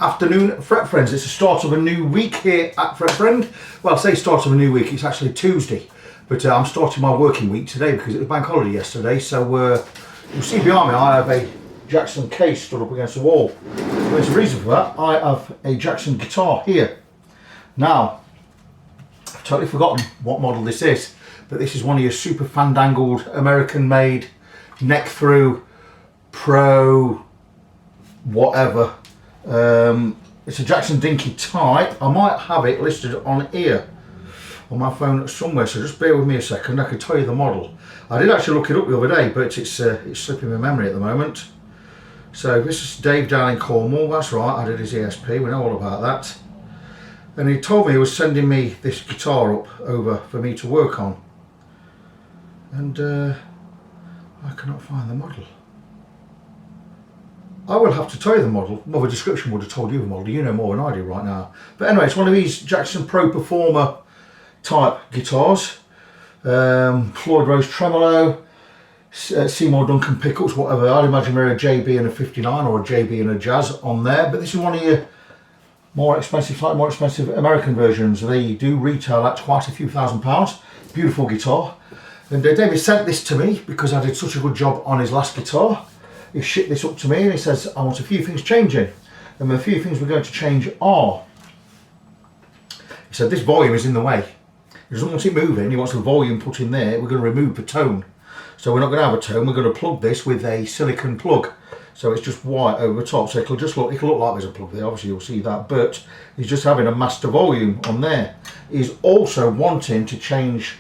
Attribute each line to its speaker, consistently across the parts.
Speaker 1: afternoon, Fret Friends. It's the start of a new week here at Fret Friend. Well, I say start of a new week, it's actually Tuesday. But I'm starting my working week today because it was bank holiday yesterday. So you'll see behind me I have a Jackson case stood up against the wall. There's a reason for that. I have a Jackson guitar here. Now, I've totally forgotten what model this is, but this is one of your super fandangled American made neck through pro whatever. It's a Jackson Dinky type. I might have it listed on here on my phone somewhere, so just bear with me a second. I can tell you the model. I did actually look it up the other day, but it's slipping my memory at the moment. So this is Dave down in Cornwall. That's right, I did his ESP, we know all about that. And he told me he was sending me this guitar up over for me to work on, and I cannot find the model. I will have to tell you the model. Well, the description would have told you the model. You know more than I do right now. But anyway, it's one of these Jackson Pro Performer type guitars. Floyd Rose tremolo, Seymour Duncan pickups, whatever. I'd imagine they're a JB and a 59 or a JB and a Jazz on there. But this is one of your more expensive, slightly more expensive American versions. They do retail at quite a few £1000s. Beautiful guitar. And David sent this to me because I did such a good job on his last guitar. He shipped this up to me and he says, I want a few things changing. And the few things we're going to change are, he said, this volume is in the way. He doesn't want it moving, he wants the volume put in there. We're going to remove the tone. So we're not going to have a tone, we're going to plug this with a silicone plug. So it's just white over the top. So it'll look like there's a plug there, obviously you'll see that. But he's just having a master volume on there. He's also wanting to change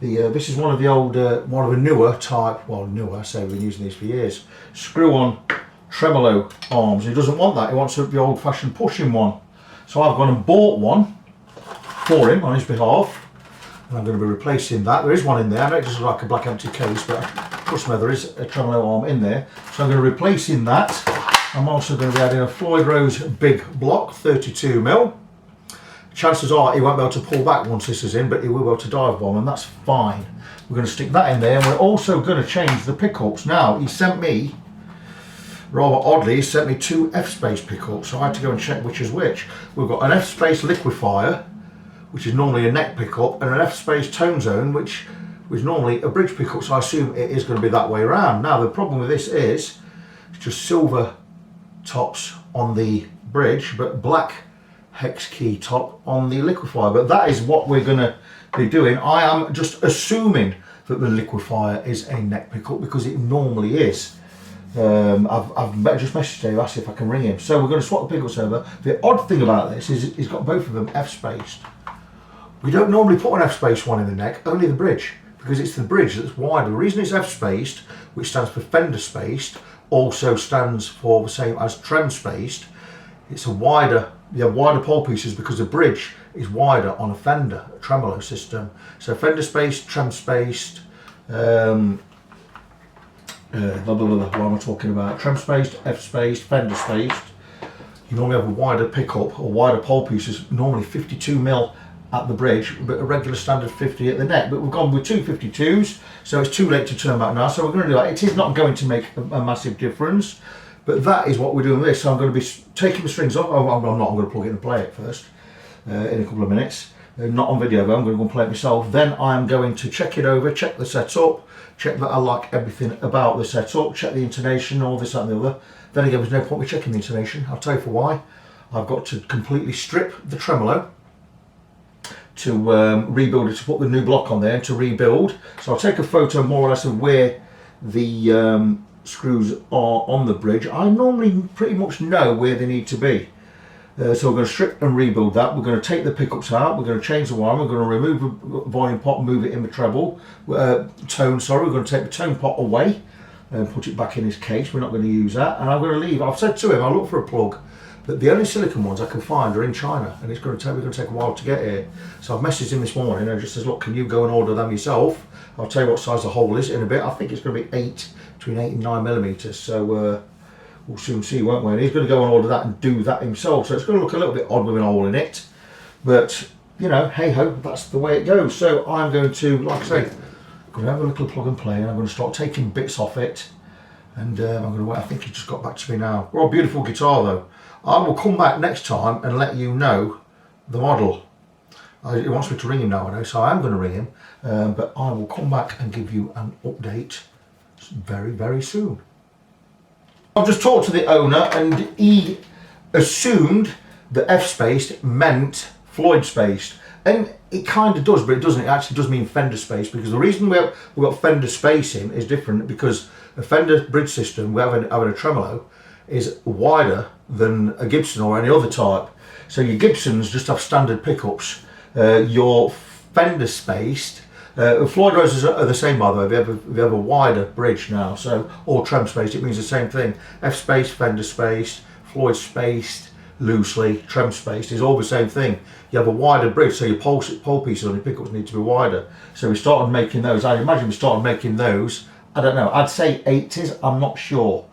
Speaker 1: this is one of the old, one of the newer type, well newer, I say we've been using these for years, screw-on tremolo arms. He doesn't want that, he wants the old-fashioned pushing one. So I've gone and bought one for him on his behalf, and I'm going to be replacing that. There is one in there, I know it's just like a black empty case, but trust me, there is a tremolo arm in there. So I'm going to be replacing that. I'm also going to be adding a Floyd Rose big block, 32mm. Chances are he won't be able to pull back once this is in, but he will be able to dive bomb, and that's fine. We're going to stick that in there, and we're also going to change the pickups. Now, he sent me, rather oddly, he sent me two F-space pickups, so I had to go and check which is which. We've got an F-space liquefier, which is normally a neck pickup, and an F-space tone zone, which is normally a bridge pickup, so I assume it is going to be that way around. Now, the problem with this is, it's just silver tops on the bridge, but black hex key top on the liquefier, but that is what we're going to be doing. I am just assuming that the liquefier is a neck pickup because it normally is. I've just messaged Dave, asked if I can ring him. So we're going to swap the pickups over. The odd thing about this is he's got both of them F-spaced. We don't normally put an F-space one in the neck, only the bridge, because it's the bridge that's wider. The reason it's F-spaced, which stands for fender spaced, also stands for the same as trem spaced. It's a wider, you have wider pole pieces because the bridge is wider on a Fender tremolo system. So fender spaced, trem spaced, blah, blah, blah, what am I talking about? Trem spaced, F spaced, fender spaced. You normally have a wider pickup or wider pole pieces, normally 52mm at the bridge, but a regular standard 50 at the neck. But we've gone with two 52s, so it's too late to turn back now. So we're going to do that. It is not going to make a massive difference. But that is what we're doing with this. So I'm going to be taking the strings off. Oh, I'm not. I'm going to plug it in and play it first in a couple of minutes. Not on video though, I'm going to go and play it myself. Then I'm going to check it over, check the setup, check that I like everything about the setup, check the intonation, all this, that and the other. Then again, there's no point me checking the intonation. I'll tell you for why. I've got to completely strip the tremolo to rebuild it, to put the new block on there and to rebuild. So I'll take a photo more or less of where the screws are on the bridge. I normally pretty much know where they need to be. So we're going to strip and rebuild that. We're going to take the pickups out, we're going to change the wiring, we're going to remove the volume pot, move it in the treble, tone, sorry, we're going to take the tone pot away and put it back in his case. We're not going to use that, and I'm going to leave. I've said to him, I'll look for a plug, but the only silicone ones I can find are in China, and we're going to take a while to get here. So I've messaged him this morning and just says, look, can you go and order them yourself? I'll tell you what size the hole is in a bit. I think it's going to be between 8 and 9mm, so we'll soon see, won't we? And he's going to go and order that and do that himself, so it's going to look a little bit odd with an hole in it, but you know, hey ho, that's the way it goes. So I'm going to, like I say, I'm going to have a little plug and play, and I'm going to start taking bits off it, and I'm going to wait. I think he just got back to me now. Well, beautiful guitar though. I will come back next time and let you know the model. He wants me to ring him now, I know, so I am going to ring him, but I will come back and give you an update very, very soon. I've just talked to the owner and he assumed that F-spaced meant Floyd-spaced, and it kind of does, but it doesn't. It actually does mean fender space, because the reason we've got fender spacing is different, because a Fender bridge system, having a tremolo, is wider than a Gibson or any other type. So your Gibsons just have standard pickups. Your fender spaced, Floyd Roses are the same, by the way. We have a wider bridge now, so, or trem spaced, it means the same thing. F spaced, fender spaced, Floyd spaced loosely, trem spaced is all the same thing. You have a wider bridge, so your pole pieces on your pickups need to be wider. So we started making those. I imagine we started making those, I don't know, I'd say 80s, I'm not sure.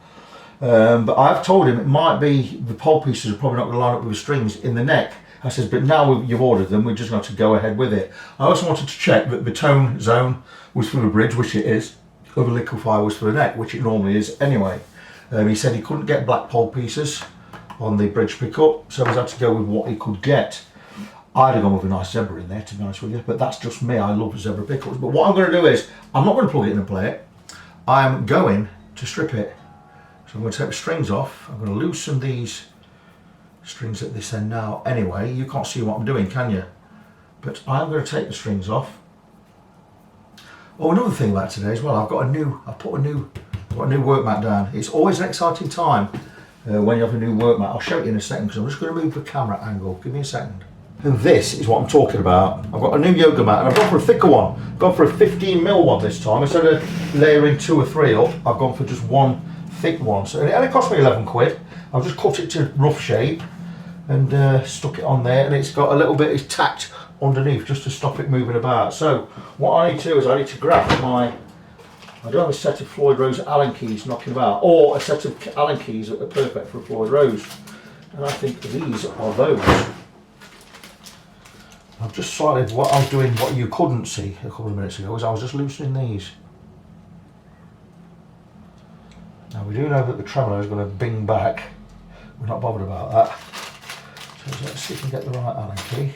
Speaker 1: But I've told him it might be the pole pieces are probably not going to line up with the strings in the neck. I says, but now you've ordered them, we're just going to go ahead with it. I also wanted to check that the tone zone was for the bridge, which it is, or the liquefier was for the neck, which it normally is anyway. He said he couldn't get black pole pieces on the bridge pickup, so he's had to go with what he could get. I'd have gone with a nice zebra in there, to be honest with you, but that's just me. I love zebra pickups. But what I'm going to do is, I'm not going to plug it in and play it. I'm going to strip it. So I'm going to take the strings off. I'm going to loosen these strings at this end now. Anyway, you can't see what I'm doing, can you? But I'm going to take the strings off. Oh, another thing about today as well, I've put a new work mat down. It's always an exciting time when you have a new work mat. I'll show you in a second, because I'm just going to move the camera angle. Give me a second. And this is what I'm talking about. I've got a new yoga mat, and I've gone for a thicker one. I've gone for a 15mm one this time. Instead of layering 2 or 3 up, I've gone for just one thick one. So, and it cost me 11 quid. I've just cut it to rough shape and stuck it on there, and it's got a little bit of tacked underneath just to stop it moving about. So what I need to do is I need to grab I do have a set of Floyd Rose Allen keys knocking about, or a set of Allen keys that are perfect for a Floyd Rose, and I think these are those. I've just started what I was doing, what you couldn't see a couple of minutes ago, is I was just loosening these. Now we do know that the tremolo is going to bing back. We're not bothered about that. So let's see if we can get the right Allen key.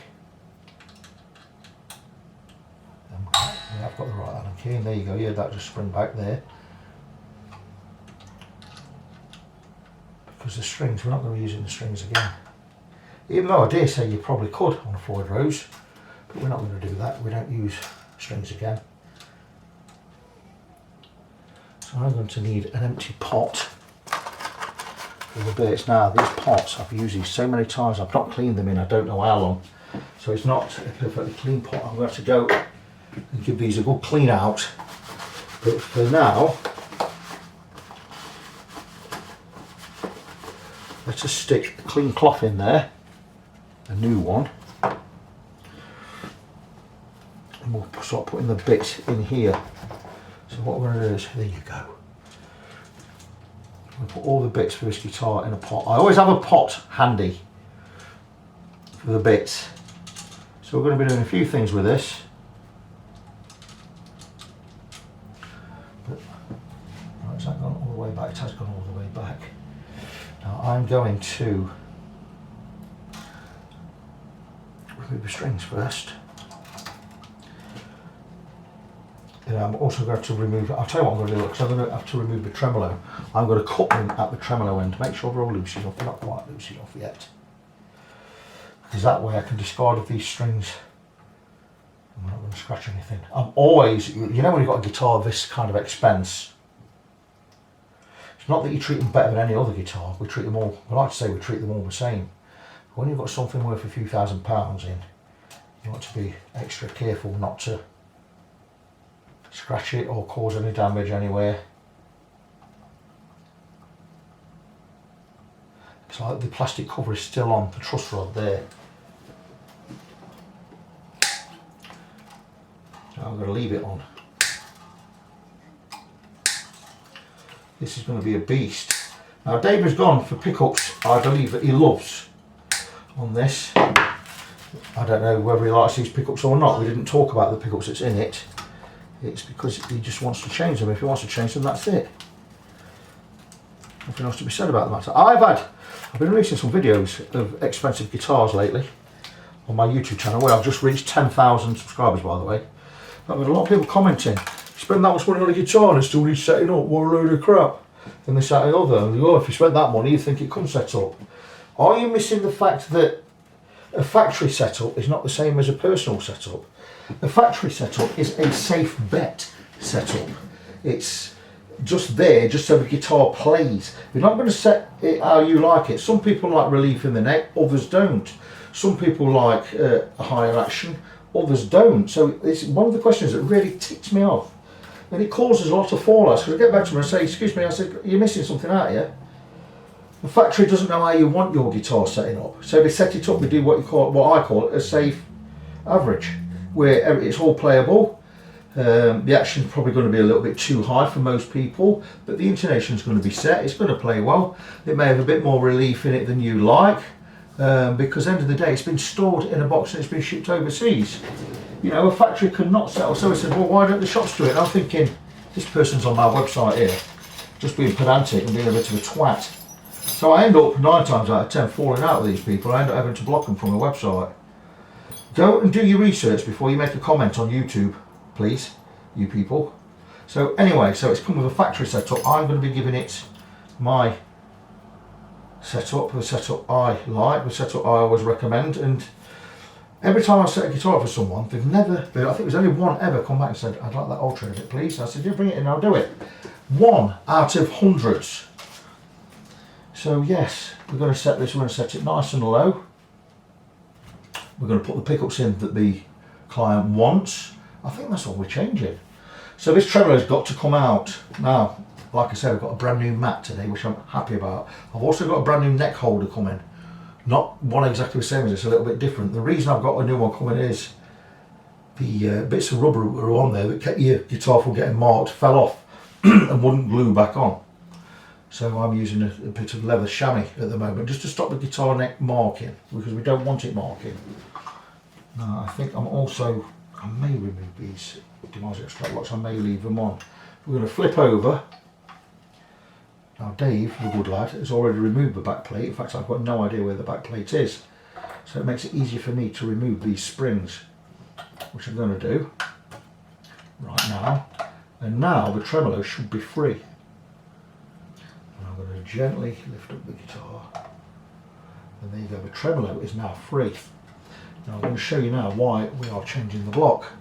Speaker 1: Yeah, I've got the right Allen key, and there you go. Yeah, that just spring back there. Because the strings, we're not going to be using the strings again. Even though I dare say you probably could on a Floyd Rose, but we're not going to do that. We don't use strings again. So I'm going to need an empty pot for the bits. Now these pots, I've used these so many times, I've not cleaned them in I don't know how long. So it's not a perfectly clean pot. I'm going to have to go and give these a good clean out. But for now, let's just stick a clean cloth in there, a new one, and we'll start putting the bits in here. So what we're going to do is, there you go. We'll put all the bits for this guitar in a pot. I always have a pot handy for the bits. So we're going to be doing a few things with this. But, right, has that gone all the way back? It has gone all the way back. Now I'm going to remove the strings first. And I'm also going to remove, I'll tell you what I'm going to do, because I'm going to have to remove the tremolo. I'm going to cut them at the tremolo end to make sure they're all loose enough. They're not quite loose enough yet. Because that way I can discard of these strings. I'm not going to scratch anything. I'm always, you know when you've got a guitar of this kind of expense, it's not that you treat them better than any other guitar. We treat them all, I like to say we treat them all the same. But when you've got something worth a few £1,000s in, you want to be extra careful not to scratch it or cause any damage anywhere. It's like the plastic cover is still on the truss rod there. So I'm going to leave it on. This is going to be a beast. Now Dave has gone for pickups I believe that he loves on this. I don't know whether he likes these pickups or not. We didn't talk about the pickups that's in it. It's because he just wants to change them. If he wants to change them, that's it. Nothing else to be said about the matter. I've been releasing some videos of expensive guitars lately on my YouTube channel, where I've just reached 10,000 subscribers, by the way. I've had a lot of people commenting, you spend that much money on a guitar and it still needs setting up, what a load of crap. Then this, that and the other, and they go, oh, if you spent that money you think it comes set up. Are you missing the fact that a factory setup is not the same as a personal setup? A factory setup is a safe bet setup. It's just there, just so the guitar plays. You're not going to set it how you like it. Some people like relief in the neck, others don't. Some people like a higher action, others don't. So it's one of the questions that really ticks me off. And it causes a lot of fallouts, because I get back to them and say, excuse me, I said, you're missing something out here. The factory doesn't know how you want your guitar setting up. So they set it up, they do what I call a safe average, where it's all playable. The action's probably going to be a little bit too high for most people, but the intonation's going to be set, it's going to play well. It may have a bit more relief in it than you like, because at the end of the day it's been stored in a box and it's been shipped overseas. You know, a factory could not sell. So I said, well, why don't the shops do it? And I'm thinking, this person's on my website here, just being pedantic and being a bit of a twat. So I end up 9 times out of 10 falling out with these people. I end up having to block them from the website. Go and do your research before you make a comment on YouTube, please, you people. So anyway, so it's come with a factory setup. I'm going to be giving it my setup, the setup I like, the setup I always recommend. And every time I set a guitar up for someone, they've never, I think there's only one ever come back and said, I'd like that alternator, please. I said, yeah, bring it in, I'll do it. 1 out of hundreds. So yes, we're going to set this, we're going to set it nice and low. We're going to put the pickups in that the client wants. I think that's all we're changing. So this tremolo's got to come out. Now, like I said, I've got a brand new mat today, which I'm happy about. I've also got a brand new neck holder coming. Not one exactly the same as it's a little bit different. The reason I've got a new one coming is the bits of rubber that were on there that kept your guitar from getting marked fell off and wouldn't glue back on. So I'm using a bit of leather chamois at the moment just to stop the guitar neck marking, because we don't want it marking. Now I think I may remove these DiMarzio strap locks, I may leave them on. We're going to flip over. Now Dave, the good lad, has already removed the back plate. In fact, I've got no idea where the back plate is. So it makes it easier for me to remove these springs, which I'm going to do right now. And now the tremolo should be free. And I'm going to gently lift up the guitar. And there you go, the tremolo is now free. Now I'm going to show you now why we are changing the block.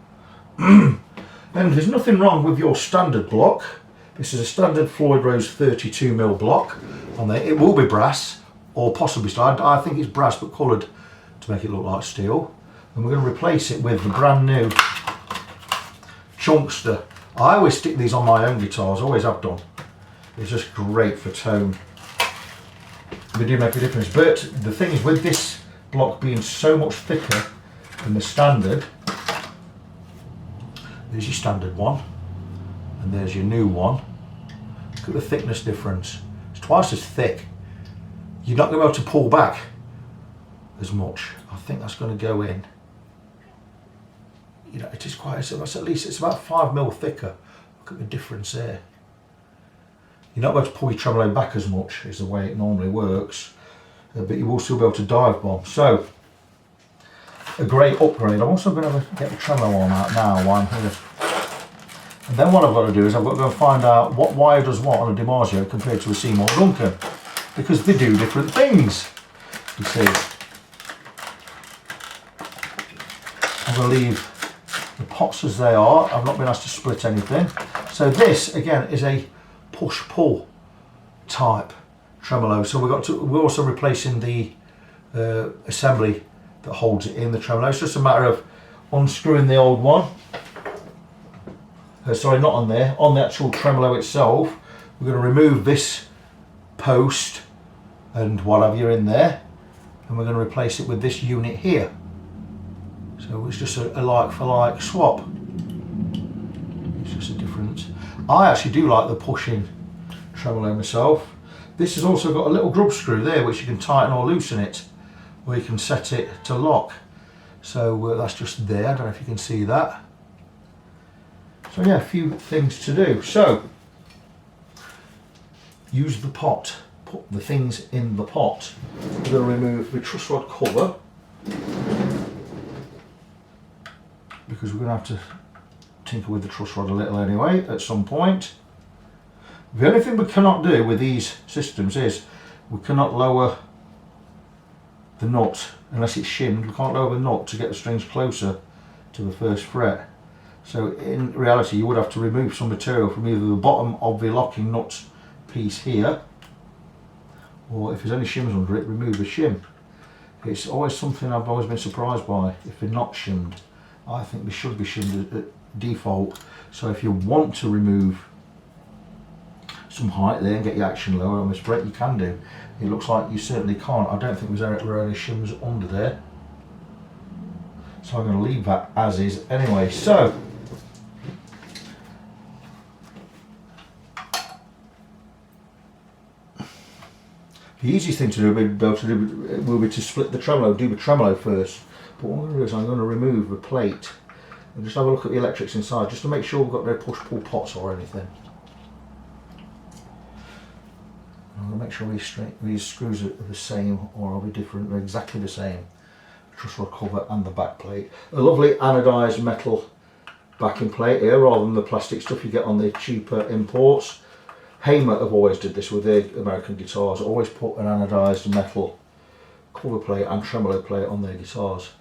Speaker 1: And there's nothing wrong with your standard block. This is a standard Floyd Rose 32mm block on there. It will be brass or possibly steel. I think it's brass but coloured to make it look like steel. And we're going to replace it with the brand new Chunkster. I always stick these on my own guitars, always have done. It's just great for tone. They do make a difference. But the thing is, with this block being so much thicker than the standard, there's your standard one. And there's your new one. Look at the thickness difference. It's twice as thick. You're not going to be able to pull back as much. I think that's going to go in. You know, it is quite, that's at least, it's about 5mm thicker. Look at the difference there. You're not able to pull your tremolo back as much is the way it normally works. But you will still be able to dive bomb. So, a great upgrade. I'm also going to get the tremolo arm out now while I'm here. And then what I've got to do is I've got to go and find out what wire does what on a DiMarzio compared to a Seymour Duncan, because they do different things, you see. I'm going to leave the pots as they are. I've not been asked to split anything. So this again is a push-pull type tremolo. So we're also replacing the assembly that holds it in the tremolo. It's just a matter of unscrewing the old one. Sorry, not on there, on the actual tremolo itself. We're going to remove this post and what have you in there, and we're going to replace it with this unit here. So it's just a like for like swap. It's just a difference. I actually do like the pushing tremolo myself. This has also got a little grub screw there which you can tighten or loosen it, or you can set it to lock. So that's just there, I don't know if you can see that. So yeah, a few things to do. So, use the pot, put the things in the pot. I'm going to remove the truss rod cover, because we're going to have to tinker with the truss rod a little anyway at some point. The only thing we cannot do with these systems is we cannot lower the nut unless it's shimmed. We can't lower the nut to get the strings closer to the first fret. So in reality you would have to remove some material from either the bottom of the locking nut piece here, or if there's any shims under it, remove the shim. It's always something I've always been surprised by if they're not shimmed. I think they should be shimmed at default. So if you want to remove some height there and get your action lower on this fret, you can do. It looks like you certainly can't. I don't think there were any shims under there, so I'm going to leave that as is anyway. So the easiest thing to do will be to split the tremolo, do the tremolo first. But what I'm going to do is I'm going to remove the plate and just have a look at the electrics inside, just to make sure we've got no push-pull pots or anything. I'm going to make sure these screws are the same, or are they different? They're exactly the same. The truss rod cover and the back plate. A lovely anodised metal backing plate here, rather than the plastic stuff you get on the cheaper imports. Hamer have always did this with their American guitars, always put an anodised metal cover plate and tremolo plate on their guitars.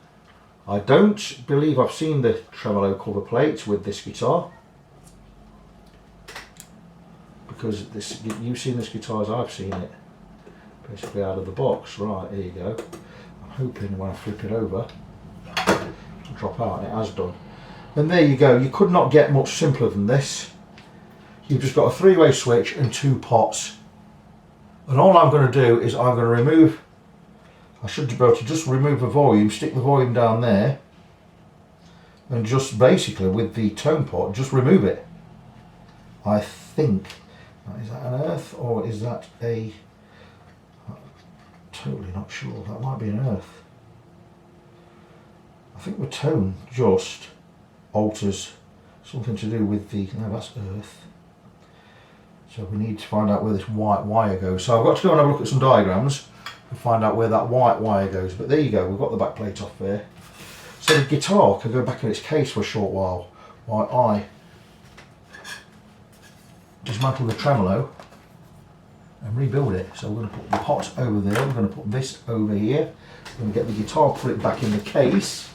Speaker 1: I don't believe I've seen the tremolo cover plate with this guitar, because you've seen this guitar as I've seen it, basically out of the box. Right, there you go. I'm hoping when I flip it over it'll drop out, and it has done. And there you go. You could not get much simpler than this. You've just got a three-way switch and two pots, and all I'm going to do is I'm going to remove, I should be able to just remove the volume, stick the volume down there, and just basically with the tone pot just remove it. I think, is that an earth or is that a, I'm totally not sure, that might be an earth. I think the tone just alters something to do with the, no, that's earth. So we need to find out where this white wire goes. So I've got to go and have a look at some diagrams and find out where that white wire goes. But there you go, we've got the back plate off there. So the guitar can go back in its case for a short while I dismantle the tremolo and rebuild it. So we're going to put the pot over there, we're going to put this over here, we're going to get the guitar, put it back in the case.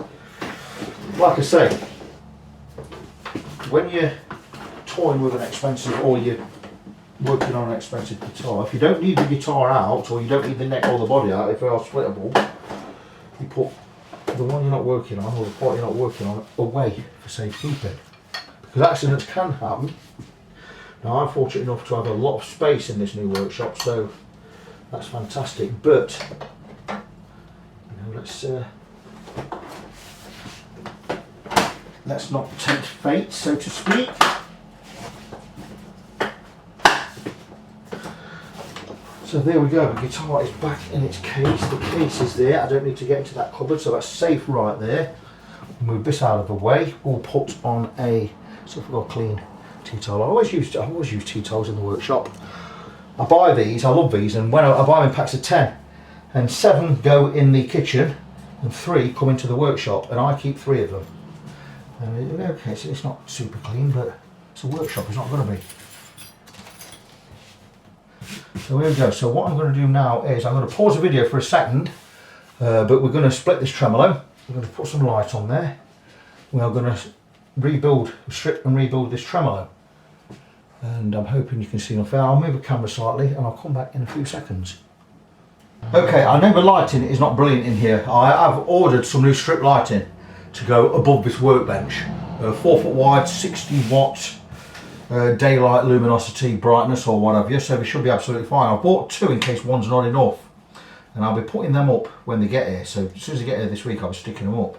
Speaker 1: Like I say, when you're toying with an expensive, or you're working on an expensive guitar, if you don't need the guitar out, or you don't need the neck or the body out, if they are splittable, you put the one you're not working on, or the part you're not working on, away for safekeeping, because accidents can happen. Now I'm fortunate enough to have a lot of space in this new workshop, so that's fantastic, but you know, let's not tempt fate, so to speak. So there we go, the guitar is back in its case, the case is there, I don't need to get into that cupboard, so that's safe right there. Move this out of the way, we'll put on a, so if we've got a clean tea towel. I always use tea towels in the workshop. I buy these, I love these, and when I buy them in packs of 10, and 7 go in the kitchen, and 3 come into the workshop, and I keep 3 of them. And okay, so it's not super clean, but it's a workshop, it's not going to be. So here we go. So what I'm going to do now is I'm going to pause the video for a second, but we're going to split this tremolo. We're going to put some light on there. We are going to strip and rebuild this tremolo. And I'm hoping you can see enough there. I'll move the camera slightly and I'll come back in a few seconds. Okay, I know the lighting is not brilliant in here. I have ordered some new strip lighting to go above this workbench. 4 foot wide, 60 watt. Daylight luminosity brightness or whatever, so they should be absolutely fine. I bought 2 in case one's not enough, and I'll be putting them up when they get here. So as soon as they get here this week, I'll be sticking them up.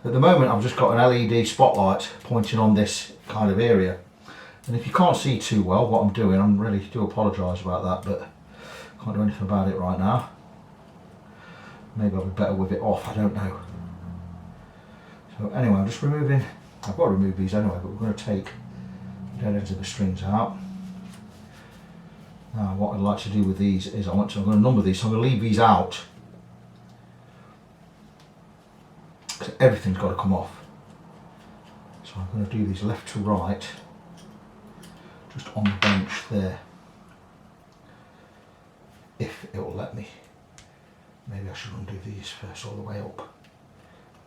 Speaker 1: At the moment I've just got an LED spotlight pointing on this kind of area, and if you can't see too well what I'm doing, I really do apologise about that, but I can't do anything about it right now. Maybe I'll be better with it off, I don't know. So anyway, I'm just removing, I've got to remove these anyway, but we're going to take dead ends of the strings out. Now what I'd like to do with these is I'm going to number these, so I'm going to leave these out. So everything's got to come off. So I'm going to do these left to right, just on the bench there. If it will let me. Maybe I should undo these first all the way up.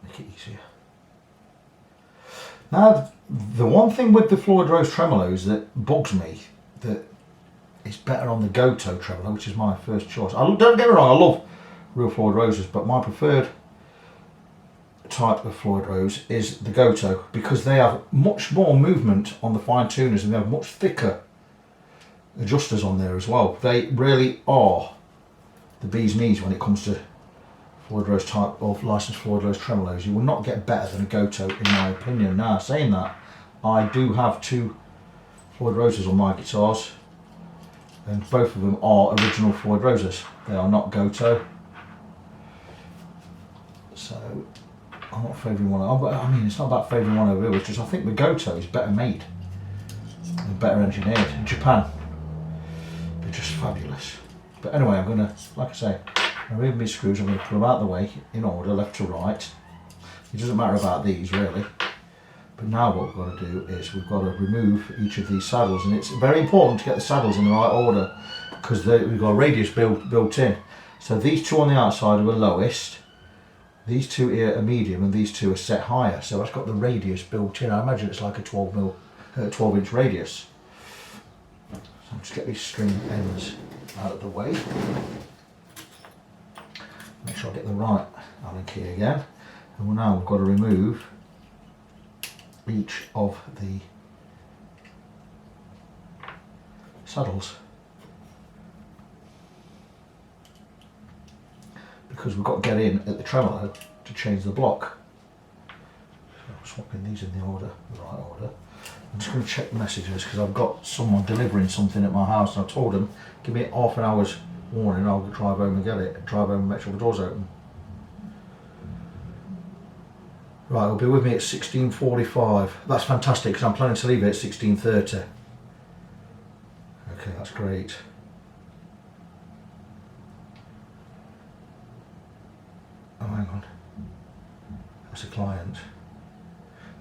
Speaker 1: Make it easier. Now, the one thing with the Floyd Rose tremolos that bugs me, that is better on the Goto tremolo, which is my first choice. Don't get me wrong, I love real Floyd Roses, but my preferred type of Floyd Rose is the Goto, because they have much more movement on the fine tuners and they have much thicker adjusters on there as well. They really are the bee's knees when it comes to Floyd Rose type of licensed Floyd Rose tremolos. You will not get better than a Goto in my opinion. Now, saying that, I do have 2 Floyd Roses on my guitars, and both of them are original Floyd Roses. They are not Goto. So I'm not favouring one. I mean, it's not about favouring one over here. It's just I think the Goto is better made and better engineered. In Japan, they're just fabulous. But anyway, I'm going to, like I say, remove these screws. I'm going to put them out of the way in order, left to right. It doesn't matter about these really. But now what we've got to do is we've got to remove each of these saddles, and it's very important to get the saddles in the right order because we've got a radius built in. So these 2 on the outside are the lowest, these 2 here are medium, and these 2 are set higher. So it's got the radius built in. I imagine it's like a 12-inch radius. So I'll just get these string ends out of the way. Make sure I get the right Allen key again. And now we've got to remove each of the saddles, because we've got to get in at the tremolo to change the block. So I'm swapping these in the right order. I'm just going to check messages because I've got someone delivering something at my house, and I told them give me half an hour's warning, I'll drive home and get it, drive home and make sure the door's open. Right, it'll be with me at 16:45. That's fantastic because I'm planning to leave it at 16:30. Okay, that's great. Oh, hang on. That's a client.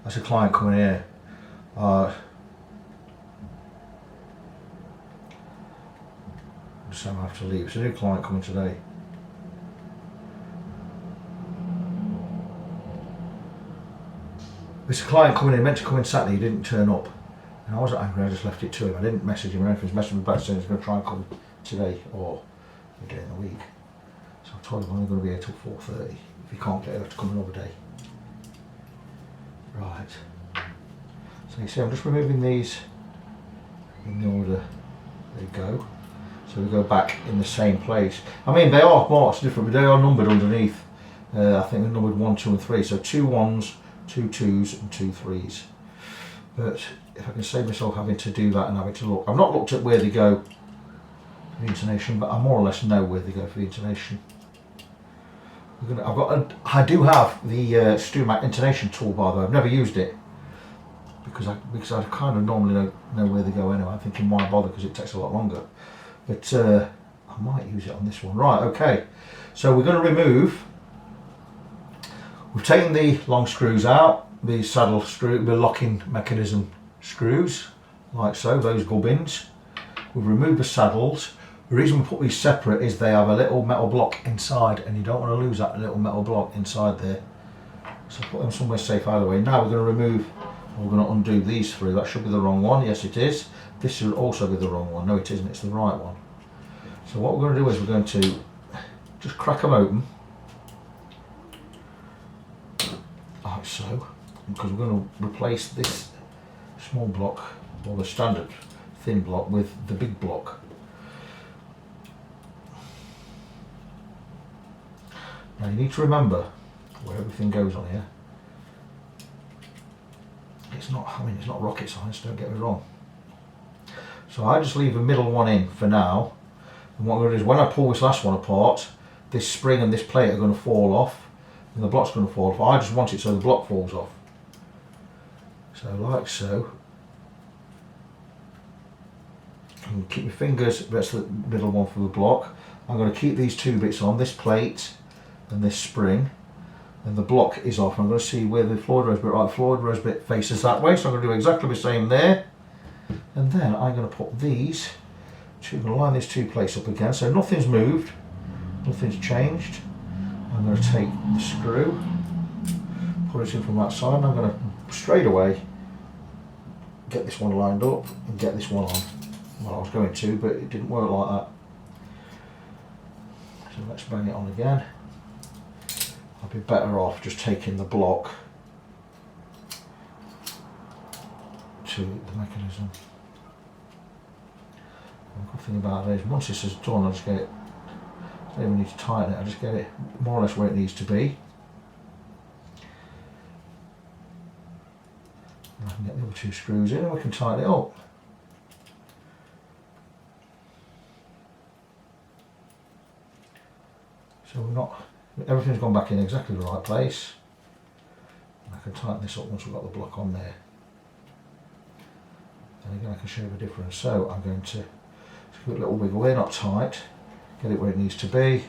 Speaker 1: That's a client coming here. So I have to leave. It's a new client coming today. It's a client coming in, meant to come in Saturday, he didn't turn up. And I wasn't angry, I just left it to him. I didn't message him or anything. He's messaging me back saying he's going to try and come today or a day in the week. So I told him I'm only going to be here till 4:30. If he can't get it, I have to come another day. Right. So you see, I'm just removing these in the order they go. So we go back in the same place. I mean, they are marked different, but they are numbered underneath. I think they're numbered 1, 2 and 3. So 2 1s, 2 2s and 2 3s. But if I can save myself having to do that and having to look. I've not looked at where they go for the intonation, but I more or less know where they go for the intonation. I do have the StewMac intonation toolbar though. I've never used it because I kind of normally know where they go anyway. I'm thinking why bother because it takes a lot longer. But I might use it on this one. Right, okay. So we're going to remove. We've taken the long screws out, the saddle screw, the locking mechanism screws, like so, those gubbins. We've removed the saddles. The reason we put these separate is they have a little metal block inside, and you don't want to lose that little metal block inside there. So put them somewhere safe either way. Now we're going to remove, we're going to undo these 3. That should be the wrong one. Yes, it is. This should also be the wrong one. No, it isn't. It's the right one. So what we're going to do is we're going to just crack them open, like so, because we're going to replace this small block, or the standard thin block, with the big block. Now you need to remember where everything goes on here. It's not rocket science, don't get me wrong. So I just leave the middle one in for now. And what I'm going to do is when I pull this last one apart, this spring and this plate are going to fall off, and the block's going to fall off. I just want it so the block falls off. So like so. I'm going to keep my fingers, that's the middle one for the block. I'm going to keep these two bits on, this plate and this spring, and the block is off. I'm going to see where the Floyd Rose bit, right, Floyd Rose bit faces that way, so I'm going to do exactly the same there. And then I'm going to put these two, I'm going to line these two plates up again, so nothing's moved, nothing's changed. I'm going to take the screw, put it in from that side, and I'm going to straight away get this one lined up and get this one on. Well, I was going to, but it didn't work like that. So let's bang it on again. I'd be better off just taking the block to the mechanism. The good thing about it is once this is done, I just get it, I don't even need to tighten it, I just get it more or less where it needs to be. And I can get the other two screws in and we can tighten it up. So we're not, everything's gone back in exactly the right place. And I can tighten this up once we've got the block on there. And again I can show you the difference. So I'm going to give it a little wiggle there, not tight, get it where it needs to be.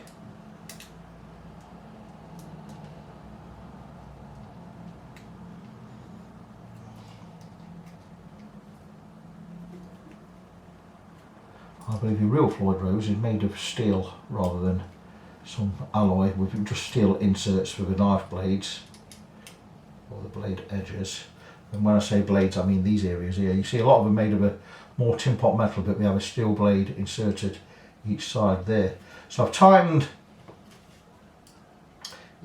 Speaker 1: I believe the real Floyd Rose is made of steel rather than some alloy with just steel inserts for the knife blades or the blade edges. And when I say blades, I mean these areas here. You see a lot of them made of a more tin pot metal, but we have a steel blade inserted each side there. So I've tightened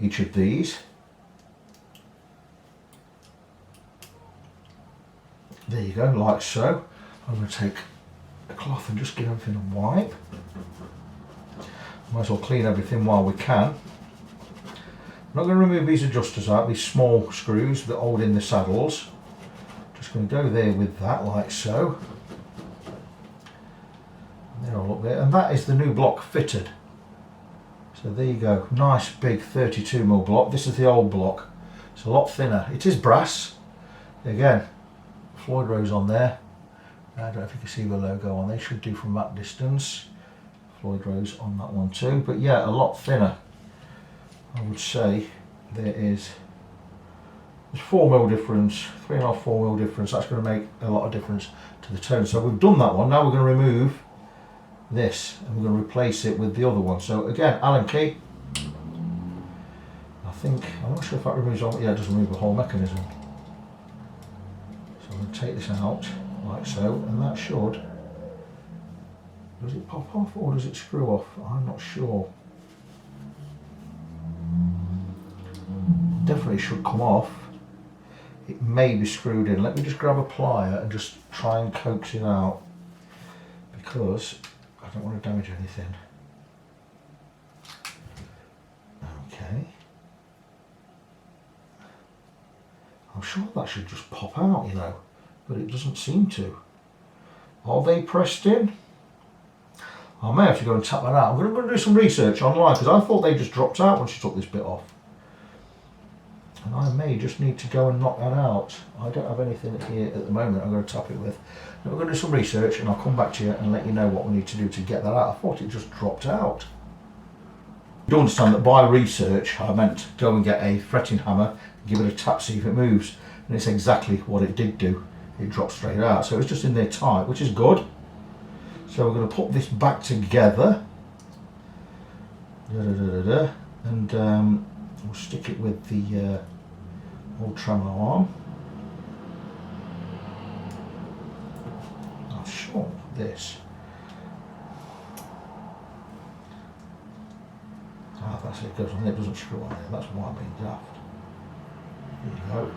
Speaker 1: each of these. There you go, like so. I'm going to take a cloth and just give everything a wipe. Might as well clean everything while we can. I'm not going to remove these adjusters out, these small screws that hold in the saddles. Just going to go there with that, like so. And they're all up there, and that is the new block fitted. So there you go, nice big 32mm block. This is the old block. It's a lot thinner. It is brass. Again, Floyd Rose on there. I don't know if you can see the logo on. They should do from that distance. Floyd Rose on that one too, but yeah, a lot thinner. I would say there's 4mm difference, 3.5, 4mm difference. That's going to make a lot of difference to the tone. So we've done that one. Now we're going to remove this and we're going to replace it with the other one. So again, Allen key. I think, I'm not sure if that removes all. Yeah, it does remove the whole mechanism. So I'm going to take this out like so, and that should. Does it pop off or does it screw off? I'm not sure. Definitely should come off. It may be screwed in. Let me just grab a plier and just try and coax it out because I don't want to damage anything. Okay. I'm sure that should just pop out, you know, but it doesn't seem to. Are they pressed in? I may have to go and tap that out. I'm going to do some research online because I thought they just dropped out when she took this bit off. And I may just need to go and knock that out. I don't have anything here at the moment I'm going to tap it with. Now we're going to do some research and I'll come back to you and let you know what we need to do to get that out. I thought it just dropped out. You understand that by research I meant go and get a fretting hammer, give it a tap, see if it moves. And it's exactly what it did do. It dropped straight out. So it's just in there tight, which is good. So we're going to put this back together, and we'll stick it with the old tremolo arm. I'll short this. Ah, that's it, goes on there, it doesn't screw on there, that's why I'm being daft. There you go.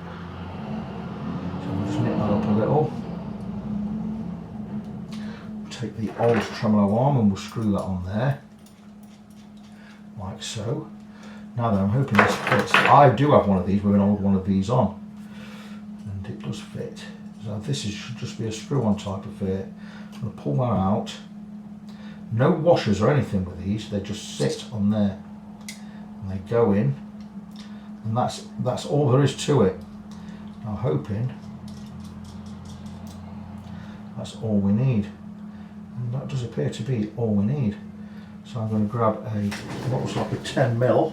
Speaker 1: So we'll just knit that up a little. Take the old tremolo arm and we'll screw that on there, like so. Now then, I'm hoping this fits. I do have one of these with an old one of these on, and it does fit. So this should just be a screw-on type of fit. I'm going to pull that out. No washers or anything with these, they just sit on there, and they go in, and that's all there is to it. I'm hoping that's all we need. And that does appear to be all we need. So I'm going to grab a, what looks like a 10mm.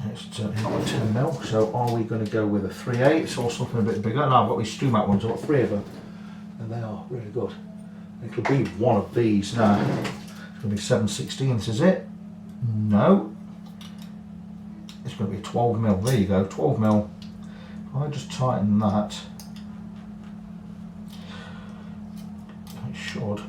Speaker 1: It's certainly not a 10mm, so are we going to go with a 3/8 or something a bit bigger? No, I've got these Stumac ones, I've got 3 of them, and they are really good. It'll be one of these now. It's going to be 7/16, is it? No. It's going to be a 12mm, there you go, 12mm. I just tighten that. It should.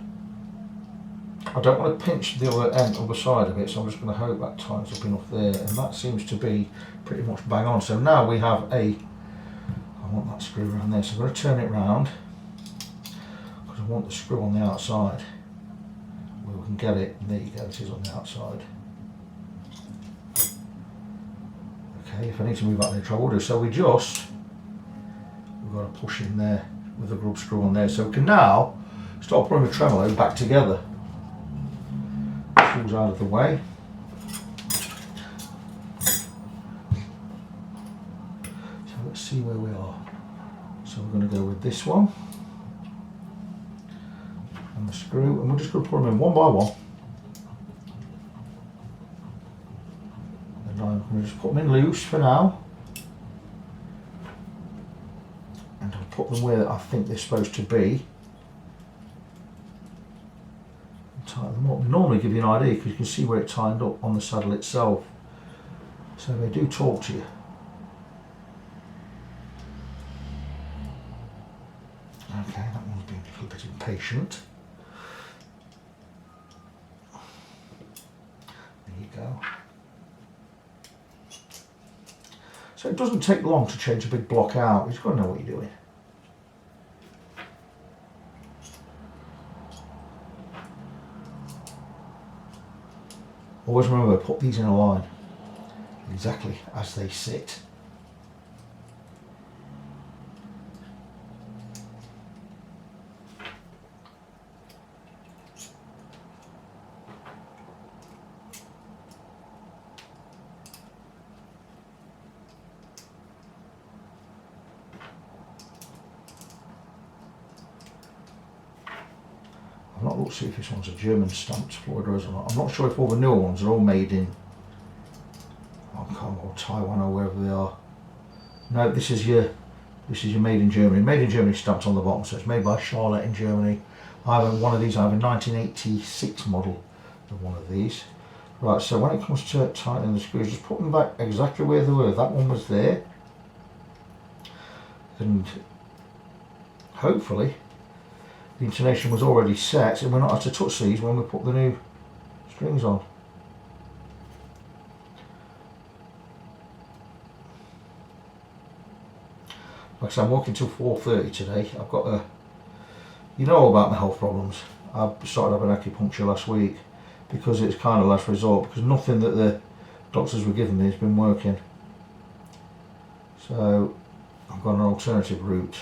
Speaker 1: I don't want to pinch the other side of it, so I'm just going to hope that tightens up enough there, and that seems to be pretty much bang on. So now we have I want that screw around there, so I'm going to turn it round because I want the screw on the outside where we can get it, and there you go, it is on the outside. Okay, if I need to move out there, I will do. So we've got to push in there with the grub screw on there, so we can now start putting the tremolo back together. Falls out of the way. So let's see where we are. So we're going to go with this one and the screw, and we're just going to put them in one by one. And I'm going to just put them in loose for now, and I'll put them where I think they're supposed to be. Tighten them up. Normally give you an idea because you can see where it tightened up on the saddle itself. So they do talk to you. Okay, that one's being a little bit impatient. There you go. So it doesn't take long to change a big block out. You've got to know what you're doing. Always remember, put these in a line, exactly as they sit. I've not looked to see if this one's a German stamped Floyd Rose or not. I'm not sure if all the newer ones are all made in Hong Kong or Taiwan or wherever they are. No, this is your made in Germany. Made in Germany stamped on the bottom, so it's made by Charlotte in Germany. I have one of these. I have a 1986 model of one of these. Right, so when it comes to tightening the screws, just put them back exactly where they were. That one was there, and hopefully the intonation was already set and we're not had to touch these when we put the new strings on. Like I said, I'm working till 4:30 today. I've got a, you know all about my health problems. I started having acupuncture last week because it's kind of last resort, because nothing that the doctors were giving me has been working. So I've got an alternative route.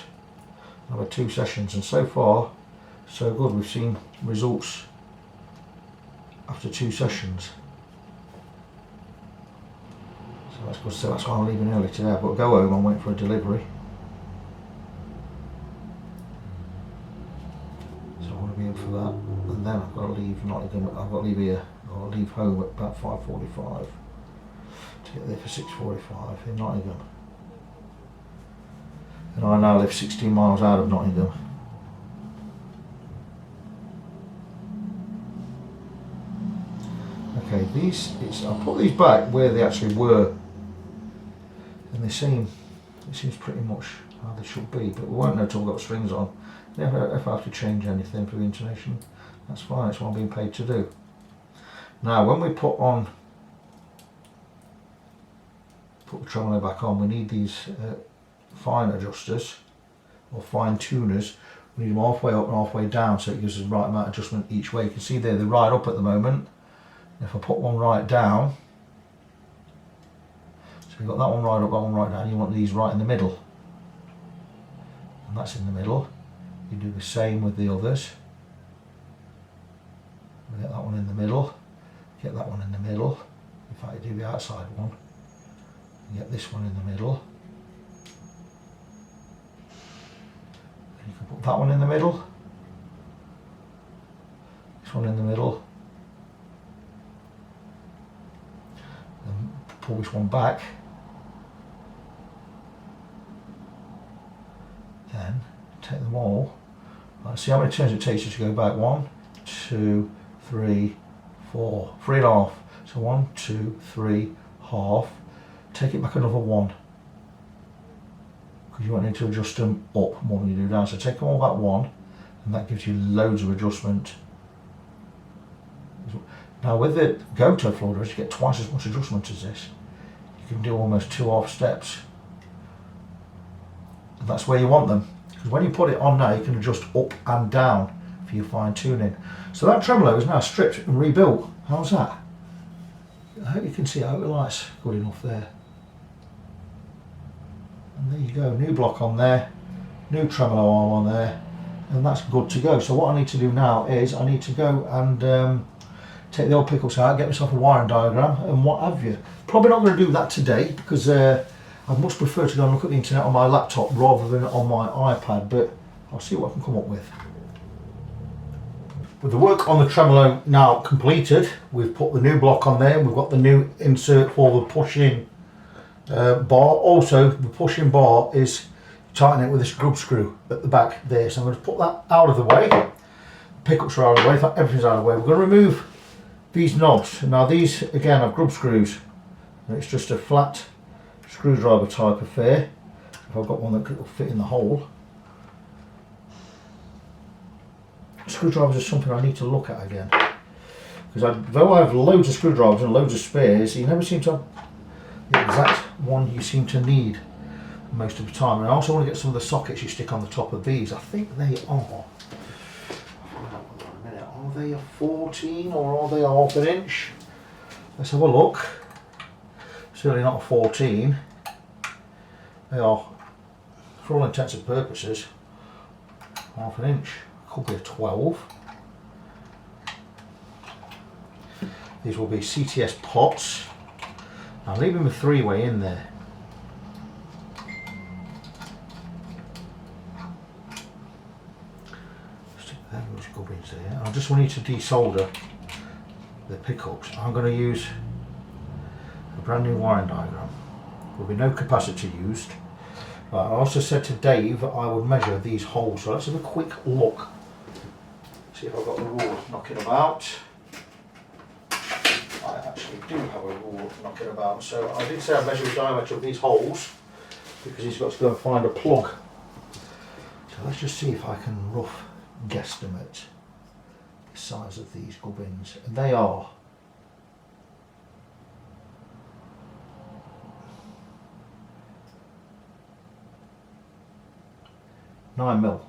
Speaker 1: I've had 2 sessions and so far so good. We've seen results after 2 sessions. So that's good. So that's why I'm leaving early today. I've got to go home. I'm waiting for a delivery. So I want to be in for that. And then I've got to leave Nottingham. I've got to leave here. I've got to leave home at about 5:45 to get there for 6:45 in Nottingham. And I now live 16 miles out of Nottingham. Okay, I'll put these back where they actually were, and it seems pretty much how they should be, but we won't know until we've got strings on. And if I have to change anything for the intonation, that's fine, it's what I'm being paid to do. Now when we put the tremolo back on, we need these fine adjusters or fine tuners. We need them halfway up and halfway down so it gives us the right amount of adjustment each way. You can see there they're right up at the moment. If I put one right down, so you've got that one right up, that one right down, you want these right in the middle. And that's in the middle. You do the same with the others. We get that one in the middle, get that one in the middle. In fact, you do the outside one, you get this one in the middle. You can put that one in the middle, this one in the middle, and pull this one back, then take them all. Right, see how many turns it takes you to go back. 1, 2, 3, 4, 3.5. So 1, 2, 3, half. Take it back another 1. Because you won't need to adjust them up more than you do down. So take them all back 1, and that gives you loads of adjustment. Now with the go-to floor dress, you get twice as much adjustment as this. You can do almost 2 half steps. And that's where you want them. Because when you put it on now, you can adjust up and down for your fine tuning. So that tremolo is now stripped and rebuilt. How's that? I hope you can see, I hope the light's good enough there. And there you go, new block on there, new tremolo arm on there, and that's good to go. So what I need to do now is I need to go and take the old pickups out, get myself a wiring diagram and what have you. Probably not going to do that today because I much prefer to go and look at the internet on my laptop rather than on my iPad, but I'll see what I can come up with. With the work on the tremolo now completed, we've put the new block on there, we've got the new insert for the push-in bar. Also, the push-in bar is tighten it with this grub screw at the back there, so I'm going to put that out of the way. Pickups are out of the way, everything's out of the way. We're going to remove these knobs. Now these again are grub screws, and it's just a flat screwdriver type affair. If I've got one that will fit in the hole. Screwdrivers are something I need to look at again, because though I have loads of screwdrivers and loads of spares, you never seem to have the exact one you seem to need most of the time. And I also want to get some of the sockets you stick on the top of these. I think they are, are they a 14 or are they a half an inch? Let's have a look. Certainly not a 14. They are, for all intents and purposes, half an inch. Could be a 12. These will be CTS pots. I'm leaving the 3-way in there. Stick those gubbins there. I just want you to desolder the pickups. I'm going to use a brand new wiring diagram. There will be no capacitor used. Right, I also said to Dave that I would measure these holes, so let's have a quick look. See if I've got the rule knocking about. I actually do have a rule knocking about. So I did say I'd measure the diameter of these holes because he's got to go and find a plug. So let's just see if I can rough guesstimate the size of these gubbins. And they are 9mm.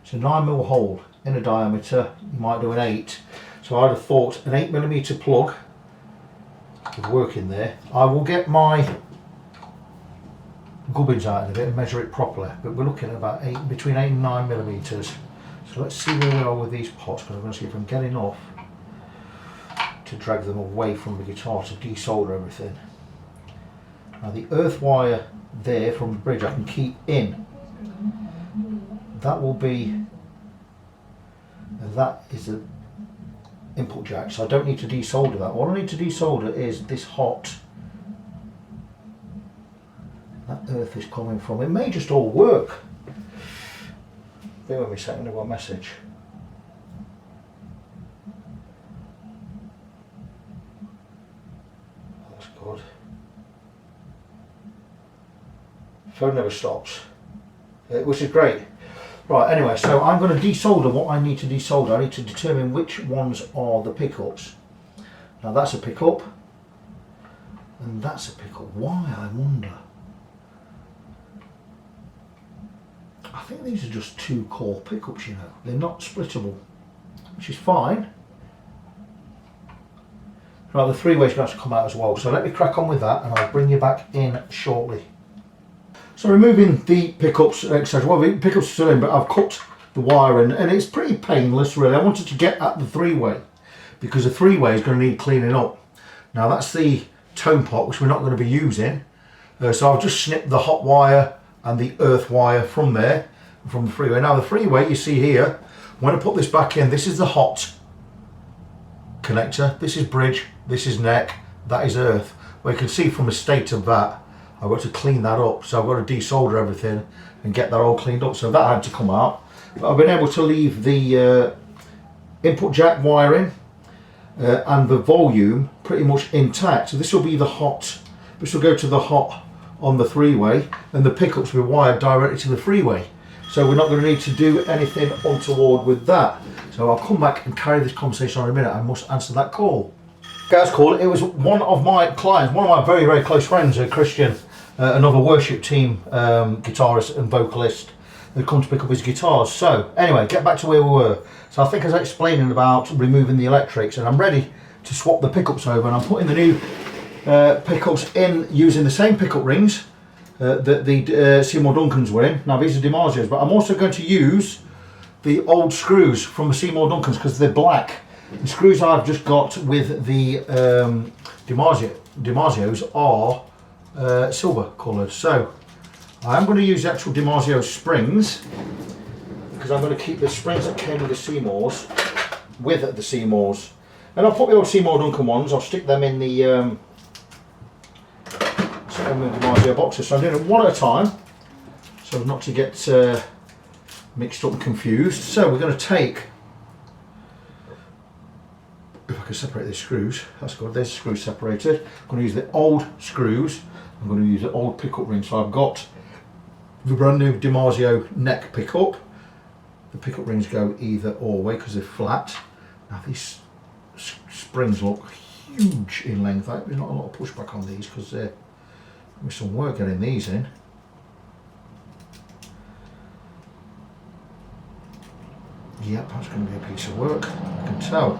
Speaker 1: So 9mm hole in a diameter, you might do an 8. So I'd have thought an 8mm plug would work in there. I will get my gubbins out of it and measure it properly, but we're looking at about between 8 and 9mm. So let's see where we are with these pots, because I'm going to see if I can get enough to drag them away from the guitar to desolder everything. Now the earth wire there from the bridge I can keep in. That will be, that is the input jack, so I don't need to desolder that. All I need to desolder is this hot. That earth is coming from. It may just all work. Bear with me a second, I've got a message. That's good. Phone never stops, which is great. Right, anyway, so I'm going to desolder what I need to desolder. I need to determine which ones are the pickups. Now that's a pickup, and that's a pickup. Why, I wonder? I think these are just 2 core pickups, you know. They're not splittable, which is fine. Right, the 3-way's going to have to come out as well. So let me crack on with that, and I'll bring you back in shortly. So removing the pickups, etc. Well, the pickups are still in, but I've cut the wire in, and it's pretty painless really. I wanted to get at the 3-way, because the 3-way is going to need cleaning up. Now that's the tone pot, which we're not going to be using. So I've just snipped the hot wire and the earth wire from there, from the freeway. Now the freeway you see here, when I put this back in, this is the hot connector, this is bridge, this is neck, that is earth. Well, you can see from the state of that, I've got to clean that up, so I've got to desolder everything and get that all cleaned up, so that had to come out. But I've been able to leave the input jack wiring and the volume pretty much intact. So this will be the hot, this will go to the hot on the three-way, and the pickups will be wired directly to the freeway. So we're not going to need to do anything untoward with that. So I'll come back and carry this conversation on in a minute. I must answer that call. Guys, call. It was one of my clients, one of my very, very close friends, Christian, another worship team guitarist and vocalist, who'd come to pick up his guitars. So anyway, get back to where we were. So I think I was explaining about removing the electrics, and I'm ready to swap the pickups over, and I'm putting the new pickups in using the same pickup rings that the Seymour Duncans were in. Now these are DiMarzio's, but I'm also going to use the old screws from the Seymour Duncans because they're black. The screws I've just got with the DiMarzio's are silver coloured. So I'm going to use the actual DiMarzio springs because I'm going to keep the springs that came with the Seymours with the Seymours. And I'll put the old Seymour Duncan ones, I'll stick them in the DiMarzio boxes. So I'm doing it one at a time so as not to get mixed up and confused. So we're going to take, if I can separate the screws, that's good, there's the screws separated. I'm going to use the old screws, I'm going to use the old pickup ring. So I've got the brand new DiMarzio neck pickup. The pickup rings go either or way because they're flat. Now these springs look huge in length. There's not a lot of pushback on these because there's some work getting these in. Yep, that's going to be a piece of work. I can tell.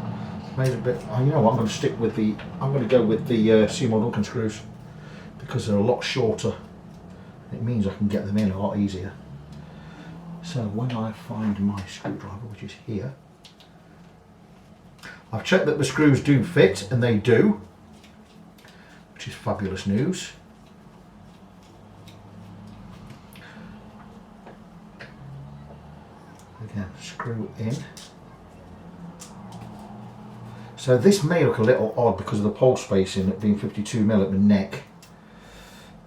Speaker 1: Made a bit. You know what? I'm going to stick with the. I'm going to go with the Seymour Duncan screws because they're a lot shorter. It means I can get them in a lot easier. So when I find my screwdriver, which is here, I've checked that the screws do fit, and they do, which is fabulous news. Again, screw in. So this may look a little odd because of the pole spacing at being 52mm at the neck,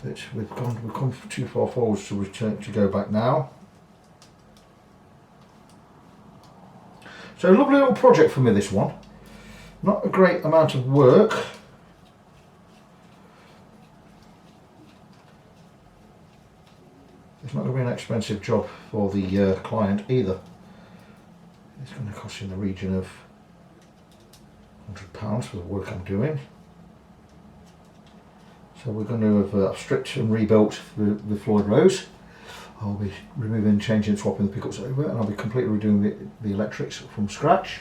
Speaker 1: but we've come too far forwards to return to go back now. So a lovely little project for me, this one. Not a great amount of work. It's not going to be an expensive job for the client either. It's going to cost in the region of £100 for the work I'm doing. So we're going to have stripped and rebuilt the Floyd Rose. I'll be removing, changing, swapping the pickups over, and I'll be completely redoing the electrics from scratch.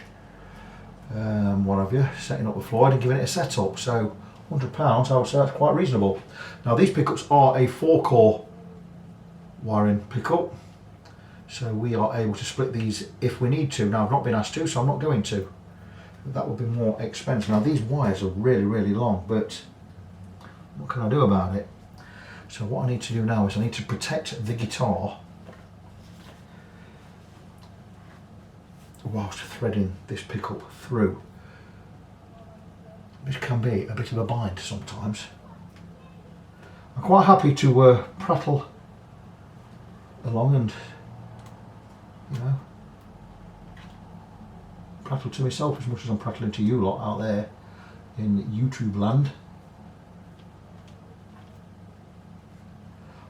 Speaker 1: What have you, setting up the Floyd and giving it a setup. So £100, I would say that's quite reasonable. Now these pickups are a 4-core wiring pickup, so we are able to split these if we need to. Now I've not been asked to, so I'm not going to. That will be more expensive. Now these wires are really, really long, but what can I do about it? So what I need to do now is I need to protect the guitar whilst threading this pickup through. This can be a bit of a bind sometimes. I'm quite happy to prattle along and, you know, prattle to myself as much as I'm prattling to you lot out there in YouTube land.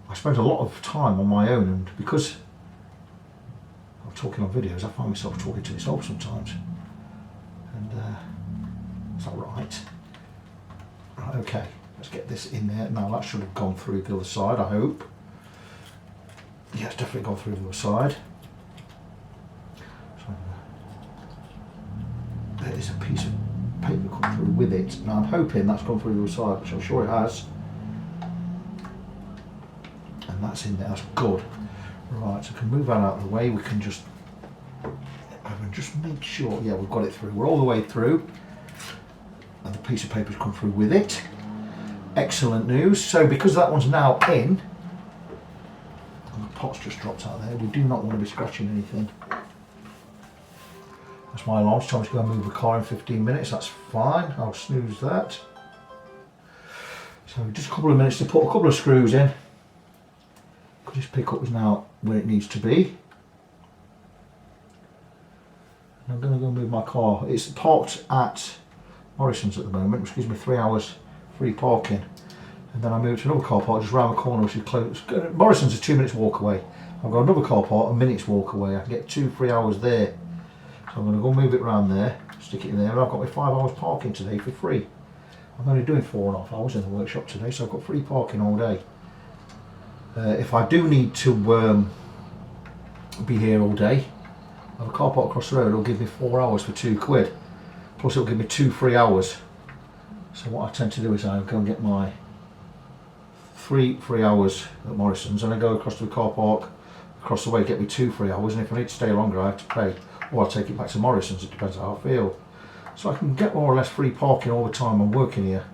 Speaker 1: I spent a lot of time on my own, and because I'm talking on videos, I find myself talking to myself sometimes. And is that right? Right, okay, let's get this in there. Now that should have gone through the other side, I hope. Yeah, it's definitely gone through the other side. So there is a piece of paper come through with it. Now I'm hoping that's gone through the other side, which I'm sure it has. And that's in there, that's good. Right, so we can move that out of the way. We can just make sure, yeah, we've got it through. We're all the way through. And the piece of paper's come through with it. Excellent news. So because that one's now in, I'm going to pot's just dropped out there. We do not want to be scratching anything. That's my alarm. It's time to go and move the car in 15 minutes. That's fine. I'll snooze that. So just a couple of minutes to put a couple of screws in. This pickup is now where it needs to be. I'm going to go move my car. It's parked at Morrison's at the moment, which gives me 3 hours free parking. And then I move to another car park just round the corner, which is close. Morrison's is 2 minutes walk away. I've got another car park a minute's walk away. I can get 2-3 hours there. So I'm going to go move it around there, stick it in there, and I've got my 5 hours parking today for free. I'm only doing 4.5 hours in the workshop today, so I've got free parking all day. If I do need to be here all day, I have a car park across the road. It'll give me 4 hours for £2. Plus it'll give me 2 free hours. So what I tend to do is I go and get my 3 free hours at Morrison's, and I go across to the car park across the way, get me 2 free hours, and if I need to stay longer I have to pay, or I'll take it back to Morrison's. It depends how I feel. So I can get more or less free parking all the time I'm working here.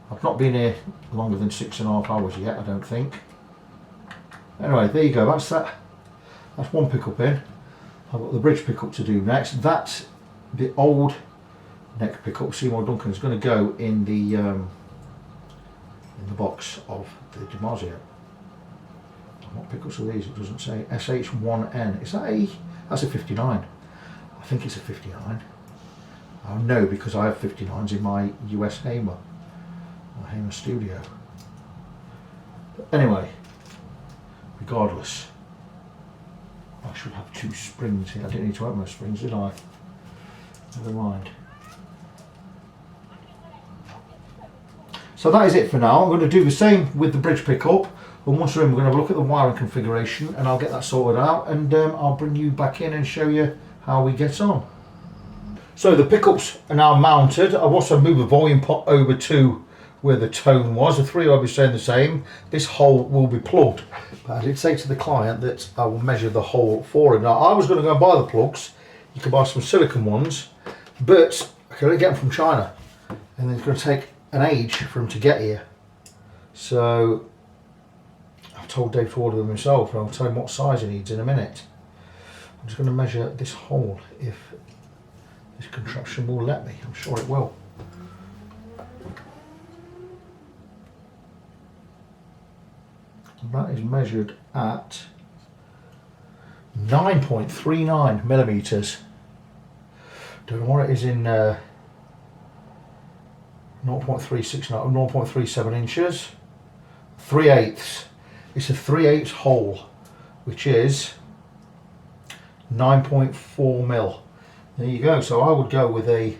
Speaker 1: I've not been here longer than 6.5 hours yet, I don't think. Anyway, there you go, that's one pickup in. I've got the bridge pickup to do next. That's the old neck pickup. Seymour Duncan is going to go in the box of the DiMarzio. What pickups are these? It doesn't say. SH1N. Is that that's a 59. I think it's a 59. I know because I have 59s in my US Hamer, my Hamer Studio. But anyway, regardless, I should have 2 springs here. I didn't need to open those springs, did I? Never mind. So that is it for now. I'm going to do the same with the bridge pickup. And once we're in, we're going to have a look at the wiring configuration, and I'll get that sorted out, and I'll bring you back in and show you how we get on. So the pickups are now mounted. I've also moved the volume pot over to where the tone was. The 3 will be staying the same. This hole will be plugged. But I did say to the client that I will measure the hole for him. Now I was going to go and buy the plugs. You can buy some silicone ones, but I can only get them from China, and it's going to take an age for them to get here. So I've told Dave to order them himself, and I'll tell him what size he needs in a minute. I'm just going to measure this hole, if this contraption will let me. I'm sure it will. And that is measured at 9.39 millimeters. Don't know what it is in 0.36, 0.37 inches. 3/8. It's a 3/8 hole, which is 9.4 mil. There you go. So I would go with a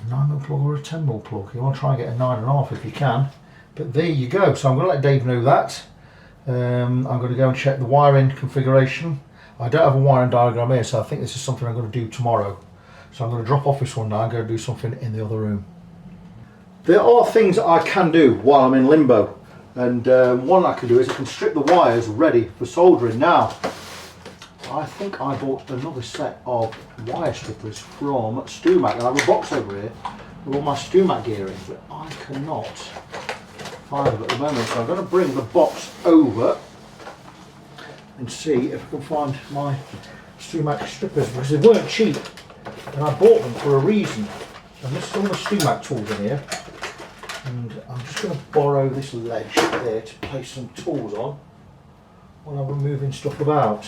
Speaker 1: 9 mil plug or a 10 mil plug. You want to try and get a 9.5 if you can. But there you go. So I'm going to let Dave know that. I'm going to go and check the wiring configuration. I don't have a wiring diagram here, so I think this is something I'm going to do tomorrow. So I'm going to drop off this one now and go do something in the other room. There are things that I can do while I'm in limbo, and one I can do is I can strip the wires ready for soldering. Now I think I bought another set of wire strippers from StuMac, and I have a box over here with all my StuMac gear in, but I cannot find them at the moment, so I'm going to bring the box over and see if I can find my StuMac strippers, because they weren't cheap and I bought them for a reason. And this is all the StuMac tools in here, and I'm just going to borrow this ledge there to place some tools on while I'm moving stuff about,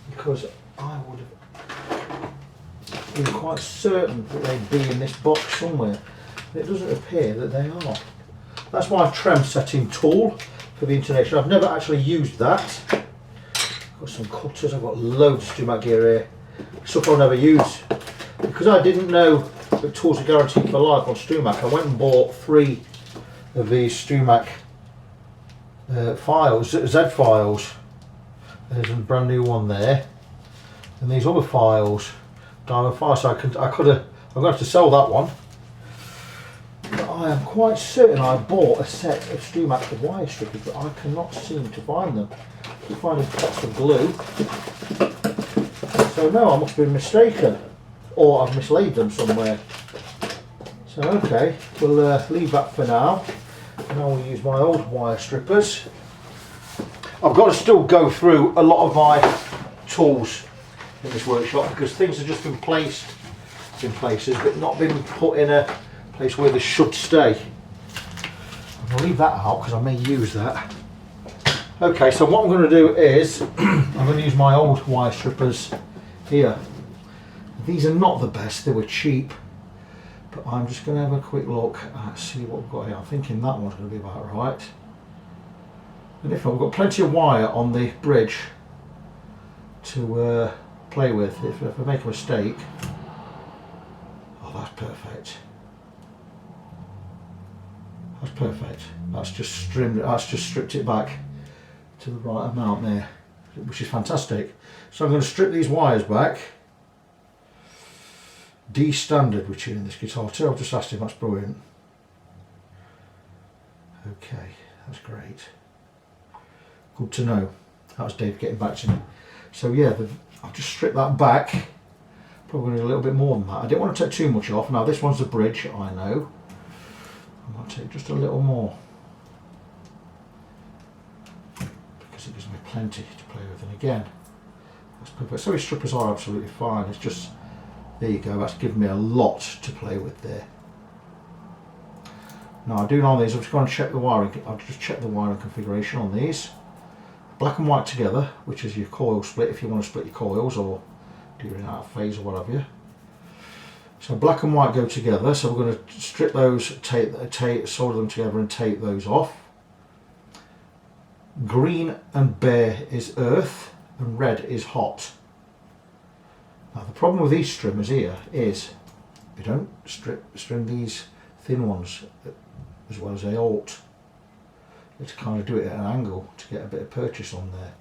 Speaker 1: because I would have been quite certain that they'd be in this box somewhere. It doesn't appear that they are. That's my trem setting tool for the intonation. I've never actually used that. I've got some cutters, I've got loads of StuMac gear here. Stuff I'll never use. Because I didn't know that tools are guaranteed for life on StuMac, I went and bought 3 of these StuMac files, Z files. There's a brand new one there. And these other files, diamond files, so I'm going to have to sell that one. But I am quite certain I bought a set of StuMac wire strippers, but I cannot seem to find them. I keep finding pots of glue. So no, I must have been mistaken, or I've mislaid them somewhere. So okay, we'll leave that for now. Now we'll use my old wire strippers. I've got to still go through a lot of my tools in this workshop because things have just been placed in places but not been put in a place where they should stay. I'll leave that out because I may use that. Okay, so what I'm going to do is I'm going to use my old wire strippers here. These are not the best, they were cheap, but I'm just going to have a quick look and see what we've got here. I'm thinking that one's going to be about right. And if not, we've got plenty of wire on the bridge to play with. If I make a mistake, oh, that's perfect. That's perfect. That's just trimmed. That's just stripped it back to the right amount there, which is fantastic. So I'm going to strip these wires back. D standard we're tuning this guitar to. I've just asked him. That's brilliant. Okay, that's great. Good to know. That was Dave getting back to me. So yeah, I've just stripped that back. Probably going to do a little bit more than that. I didn't want to take too much off. Now this one's the bridge, I know. I'm going to take just a little more because it gives me plenty to play with. And again, that's perfect. So his strippers are absolutely fine. It's just, there you go, that's given me a lot to play with there. Now I do know these, I'm just going to check the wiring. I'll just check the wiring configuration on these. Black and white together, which is your coil split if you want to split your coils or do your in out of phase or what have you. So black and white go together, so we're going to strip those, solder them together and tape those off. Green and bare is earth and red is hot. Now the problem with these trimmers here is you don't trim these thin ones as well as they ought. You have to kind of do it at an angle to get a bit of purchase on there.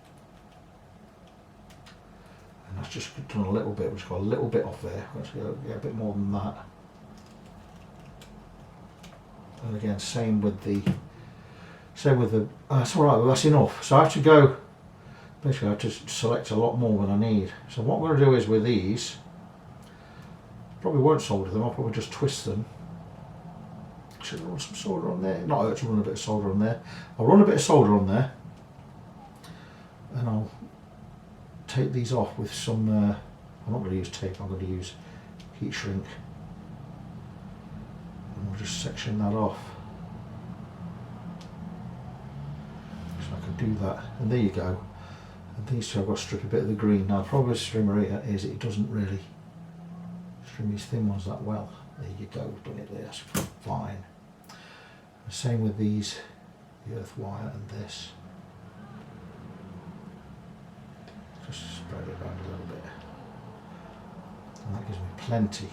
Speaker 1: And that's just done a little bit, we've just got a little bit off there. Let's get a bit more than that. And again, same with the, that's alright, that's enough. So I have to go, basically I have to select a lot more than I need. So what I'm going to do is with these, probably won't solder them, I'll probably just twist them. Should I run some solder on there? Not hurt to run a bit of solder on there. I'll run a bit of solder on there and I'll take these off with some, I'm not going to use tape, I'm going to use heat shrink. And we'll just section that off. So I can do that. And there you go. And these two I've got to strip a bit of the green. Now the problem with strimmer here is it doesn't really trim these thin ones that well. There you go, we've done it there, that's fine. The same with these, the earth wire and this. Just spread it around a little bit. And that gives me plenty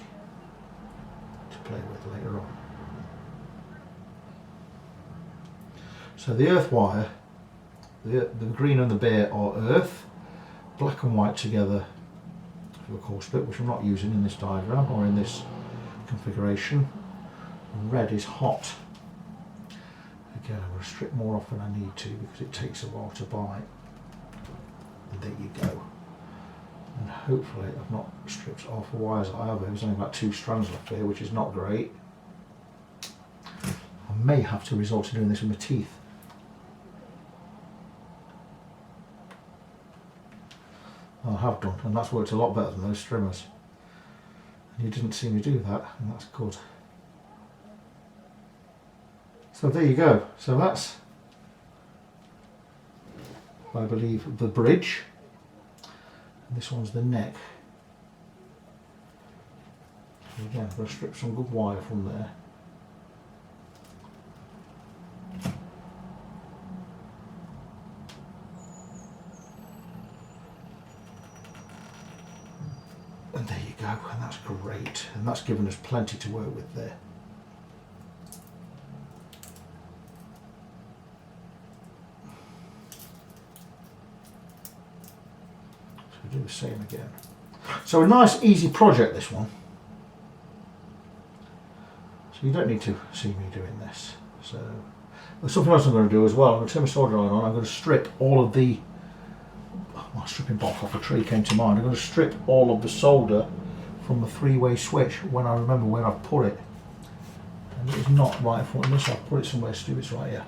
Speaker 1: to play with later on. So the earth wire, the green and the bare are earth, black and white together for the core split, which I'm not using in this diagram or in this configuration. And red is hot. Again, I'm going to strip more off than I need to because it takes a while to buy. And there you go. And hopefully I've not stripped off the wires that I have. There's only about 2 strands left here, which is not great. I may have to resort to doing this with my teeth. I have done, and that's worked a lot better than those trimmers. And you didn't see me do that, and that's good. So there you go. So that's, I believe, the bridge. And this one's the neck. So again, I'm going to strip some good wire from there. And there you go, and that's great. And that's given us plenty to work with there. Do the same again. So a nice easy project, this one. So you don't need to see me doing this. So there's something else I'm going to do as well. I'm going to turn my solder iron on. I'm going to strip all of the, my stripping box off a tree came to mind. I'm going to strip all of the solder from the 3-way switch when I remember where I've put it. And it is not right in front of me, so I've put it somewhere stupid. It's right here.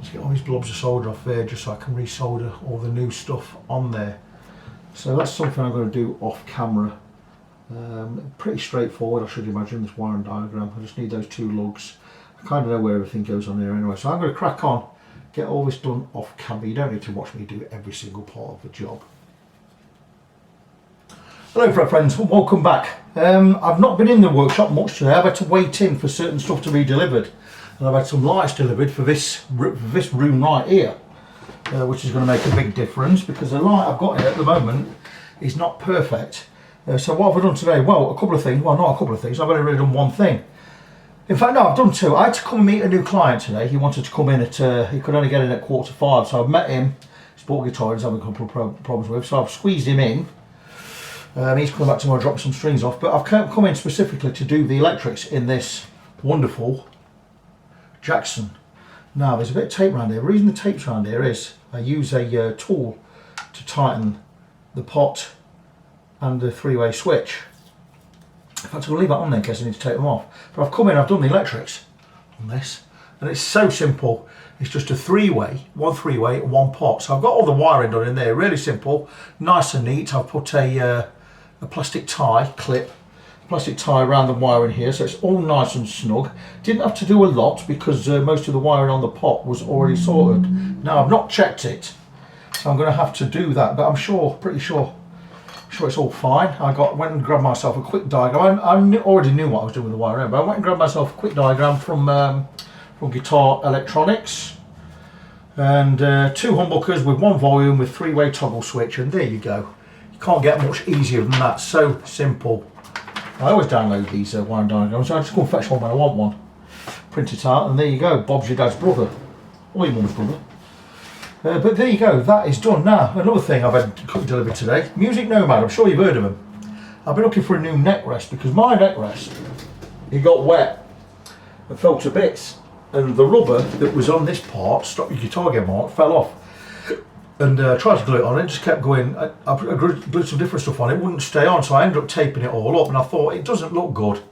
Speaker 1: Let's get all these blobs of solder off there just so I can resolder all the new stuff on there. So that's something I'm going to do off camera. Pretty straightforward, I should imagine, this wiring diagram. I just need those 2 lugs. I kind of know where everything goes on here anyway. So I'm going to crack on, get all this done off camera. You don't need to watch me do every single part of the job. Hello friends, welcome back. I've not been in the workshop much today. I've had to wait in for certain stuff to be delivered. And I've had some lights delivered for this room right here, which is going to make a big difference because the light I've got here at the moment is not perfect. So what have I done today? Well, a couple of things. Well, not a couple of things. I've only really done one thing. In fact, no, I've done 2. I had to come and meet a new client today. He wanted to come in at, he could only get in at 4:45. So I've met him. He's bought a guitar he's having a couple of problems with. So I've squeezed him in. He's coming back tomorrow, drop some strings off. But I've come in specifically to do the electrics in this wonderful Jackson. Now, there's a bit of tape around here. The reason the tape's around here is I use a tool to tighten the pot and the 3-way switch. In fact, I'm going to leave that on there in case I need to take them off. But I've come in, I've done the electrics on this, and it's so simple. It's just a 3-way, one 3-way, one pot. So I've got all the wiring done in there, really simple, nice and neat. I've put a plastic tie clip, plastic tie around the wiring here, so it's all nice and snug. Didn't have to do a lot because most of the wiring on the pot was already sorted. Now, I've not checked it, so I'm going to have to do that, but I'm pretty sure it's all fine. I went and grabbed myself a quick diagram. I already knew what I was doing with the wiring, but I went and grabbed myself a quick diagram from Guitar Electronics, and 2 humbuckers with 1 volume with 3-way toggle switch, and there you go. You can't get much easier than that. So simple. I always download these wiring diagrams, so I just go and fetch one when I want one, print it out, and there you go. Bob's your dad's brother, or your mum's brother. But there you go, that is done. Now, another thing I've had delivered today, Music Nomad. I'm sure you've heard of them. I've been looking for a new neck rest because my neck rest, it got wet and fell to bits, and the rubber that was on this part, stop your guitar game on, fell off. And tried to glue it on, it just kept going. I glued some different stuff on, it wouldn't stay on, so I ended up taping it all up, and I thought it doesn't look good,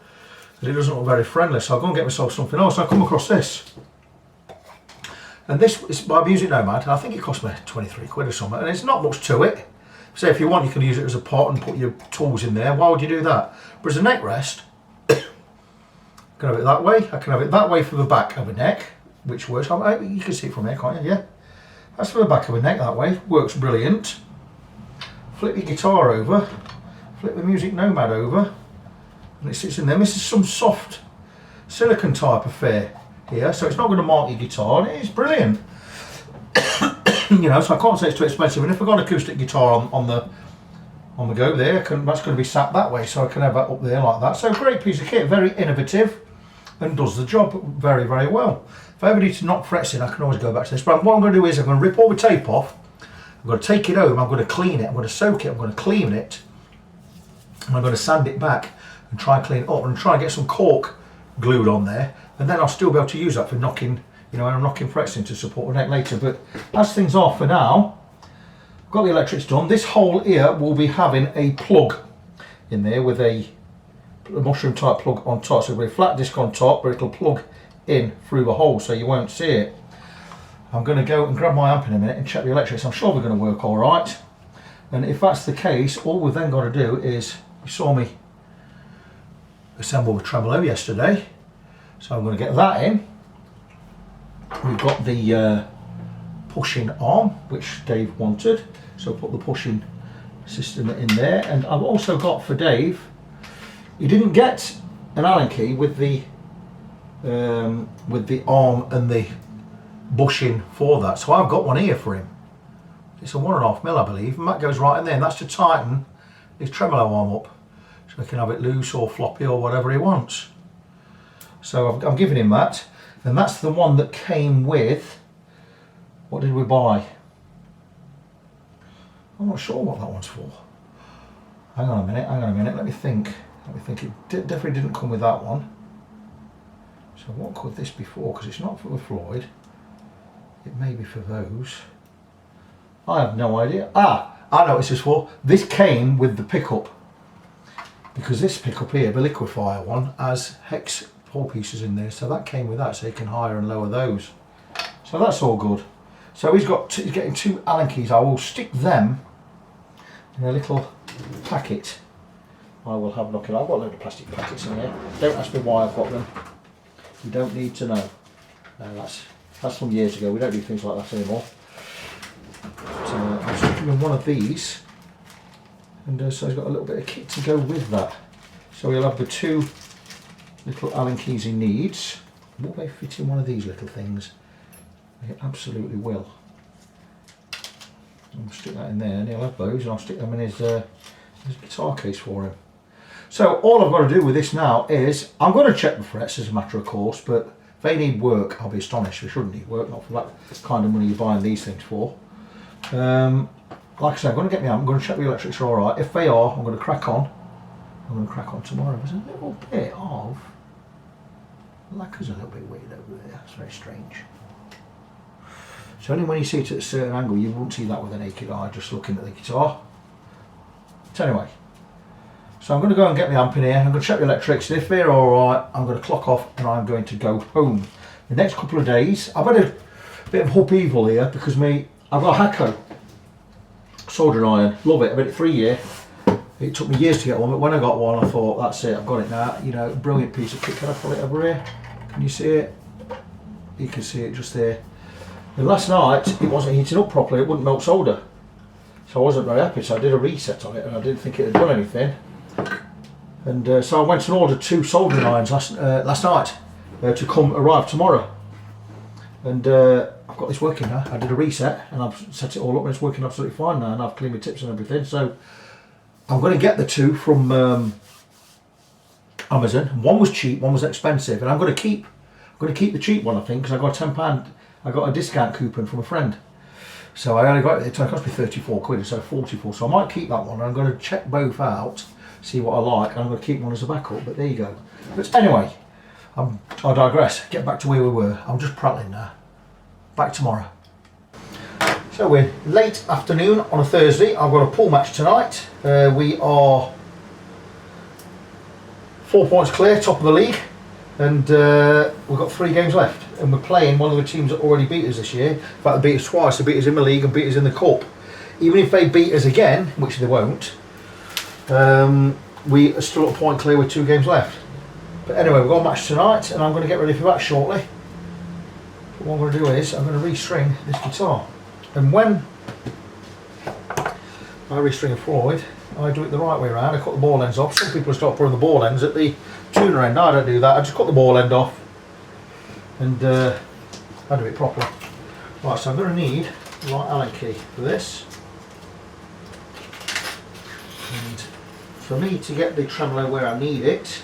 Speaker 1: and it doesn't look very friendly, so I'll go and get myself something else. I come across this, and this is by Music Nomad. I think it cost me 23 quid or something, and it's not much to it. So if you want, you can use it as a pot and put your tools in there. Why would you do that? But as a neck rest, I can have it that way. I can have it that way for the back of a neck, which works. You can see it from here, can't you? Yeah. That's for the back of a neck that way. Works brilliant. Flip your guitar over, flip the Music Nomad over, and it sits in there. This is some soft silicone type affair here, so it's not going to mark your guitar, and it is brilliant. You know, so I can't say it's too expensive. And if I've got an acoustic guitar on the go there, that's going to be sat that way, so I can have that up there like that. So great piece of kit, very innovative, and does the job very, very well. If I ever need to knock frets in, I can always go back to this. But what I'm going to do is I'm going to rip all the tape off. I'm going to take it home. I'm going to clean it. I'm going to soak it. I'm going to clean it. And I'm going to sand it back and try and clean it up and try and get some cork glued on there. And then I'll still be able to use that for knocking, you know, when I'm knocking frets in to support the neck later. But as things are for now, I've got the electrics done. This hole here will be having a plug in there with a mushroom type plug on top. So it'll be a flat disc on top, but it'll plug in through the hole so you won't see it. I'm going to go and grab my amp in a minute and check the electrics. I'm sure we're going to work all right. And if that's the case, all we've then got to do is, you saw me assemble the tremolo yesterday, so I'm going to get that in. We've got the pushing arm, which Dave wanted, so put the pushing system in there. And I've also got for Dave, he didn't get an Allen key with the arm and the bushing for that, so I've got one here for him. It's a 1.5mm, I believe, and that goes right in there, and that's to tighten his tremolo arm up so he can have it loose or floppy or whatever he wants. So I'm giving him that, and that's the one that came with, what did we buy? I'm not sure what that one's for. Hang on a minute, let me think. It definitely didn't come with that one. So what could this be for? Because it's not for the Floyd. It may be for those. I have no idea. I know what this is for. This came with the pickup. Because this pickup here, the liquefier one, has hex hole pieces in there. So that came with that, so you can higher and lower those. So So that's all good. So he's getting 2 Allen keys. I will stick them in a little packet. I will have a look at. I've got a load of plastic packets in here. Don't ask me why I've got them. You don't need to know. That's from years ago. We don't do things like that anymore. So I'm sticking in one of these, and so he's got a little bit of kit to go with that. So he'll have the 2 little Allen keys he needs. Will they fit in one of these little things? They absolutely will. I'll stick that in there, and he'll have those, and I'll stick them in his guitar case for him. So all I've got to do with this now is, I'm going to check the frets as a matter of course, but if they need work, I'll be astonished. They shouldn't need work, not for that kind of money you're buying these things for. Like I said, I'm going to check the electrics are alright. If they are, I'm going to crack on. I'm going to crack on tomorrow. There's a little bit of lacquer's a little bit weird over there. It's very strange. So only when you see it at a certain angle, you won't see that with a naked eye just looking at the guitar. So anyway, so I'm going to go and get my amp in here. I'm going to check the electrics. If they're alright, I'm going to clock off and I'm going to go home. The next couple of days, I've had a bit of upheaval here because I've got a Hakko soldering iron. Love it. I've had it 3 years. It took me years to get one, but when I got one, I thought, that's it, I've got it now. You know, brilliant piece of kit. Can I pull it over here? Can you see it? You can see it just there. And last night, it wasn't heating up properly. It wouldn't melt solder. So I wasn't very happy, so I did a reset on it, and I didn't think it had done anything. And so I went and ordered 2 soldering irons last night to arrive tomorrow. And I've got this working now. I did a reset, and I've set it all up, and it's working absolutely fine now, and I've cleaned my tips and everything. So I'm going to get the 2 from Amazon. One was cheap, one was expensive, and I'm going to keep the cheap one, I think, because I got £10. I got a discount coupon from a friend. So I only got it cost me 34 quid instead of 44. So I might keep that one. I'm going to check both out, see what I like, and I'm going to keep one as a backup. But there you go. But anyway, I digress. Get back to where we were. I'm just prattling now. Back tomorrow. So we're late afternoon on a Thursday. I've got a pool match tonight. We are 4 points clear, top of the league, and we've got 3 games left. And we're playing one of the teams that already beat us this year. In fact, they beat us twice. They beat us in the league and beat us in the cup. Even if they beat us again, which they won't, we are still at a point clear with 2 games left. But anyway, we've got a match tonight, and I'm going to get ready for that shortly. But what I'm going to do is I'm going to restring this guitar. And when I restring a Floyd, I do it the right way around. I cut the ball ends off. Some people start putting the ball ends at the tuner end. I don't do that. I just cut the ball end off, and I do it properly. Right, so I'm going to need the right Allen key for this. And for me to get the tremolo where I need it,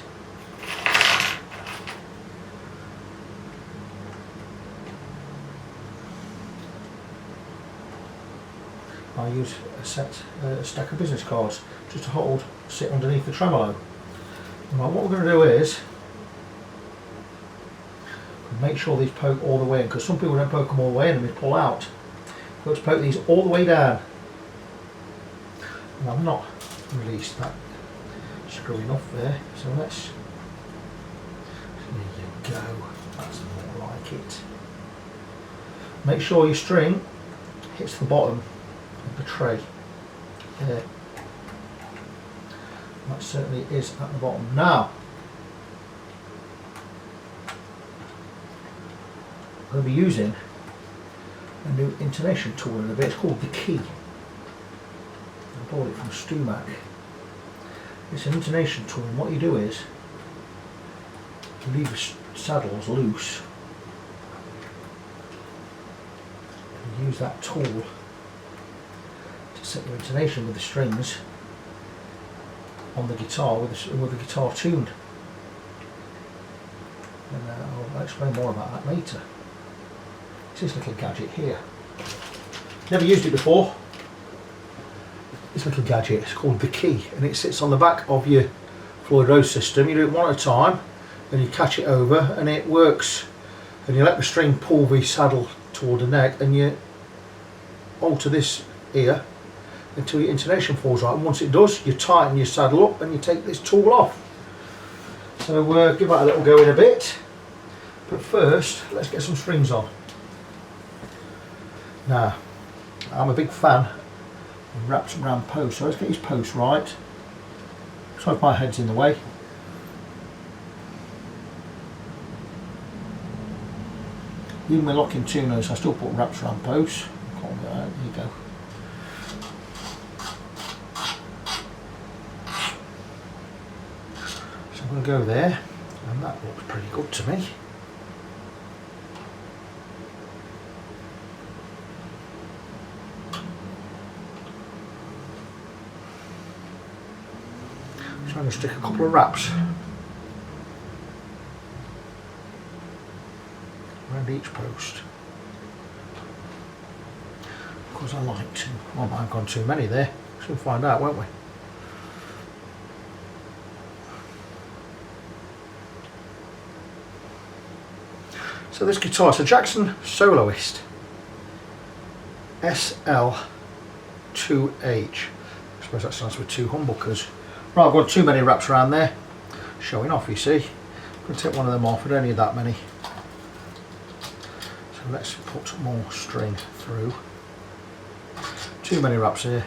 Speaker 1: I use a stack of business cards just to sit underneath the tremolo. Right, what we're going to do is make sure these poke all the way in, because some people don't poke them all the way in and they pull out. We've got to poke these all the way down. And I've not released that screw enough there, so there you go, that's more like it. Make sure your string hits the bottom of the tray there. That certainly is at the bottom. Now I'm going to be using a new intonation tool in a bit. It's called the Key. I bought it from Stumac. It's an intonation tool, and what you do is you leave the saddles loose and you use that tool to set your intonation with the strings on the guitar with the guitar tuned. And I'll explain more about that later. It's this little gadget here. Never used it before. This little gadget, it's called the Key, and it sits on the back of your Floyd Rose system. You do it one at a time, and you catch it over, and it works. And you let the string pull the saddle toward the neck, and you alter this here until your intonation falls right. And once it does, you tighten your saddle up, and you take this tool off. So give that a little go in a bit. But first, let's get some strings on. Now, I'm a big fan of wraps around posts, so let's get his post right. So if my head's in the way. Even with locking tuners, I still put wraps around posts. There you go. So I'm going to go there, and that looks pretty good to me. So I'm going to stick a couple of wraps around each post. Because I like to. Well, I might have gone too many there. We'll find out, won't we? So this guitar is a Jackson Soloist SL2H. I suppose that stands for two humbuckers. Right, I've got too many wraps around there. Showing off, you see. I'm going to take one of them off. I don't need that many. So let's put more string through. Too many wraps here.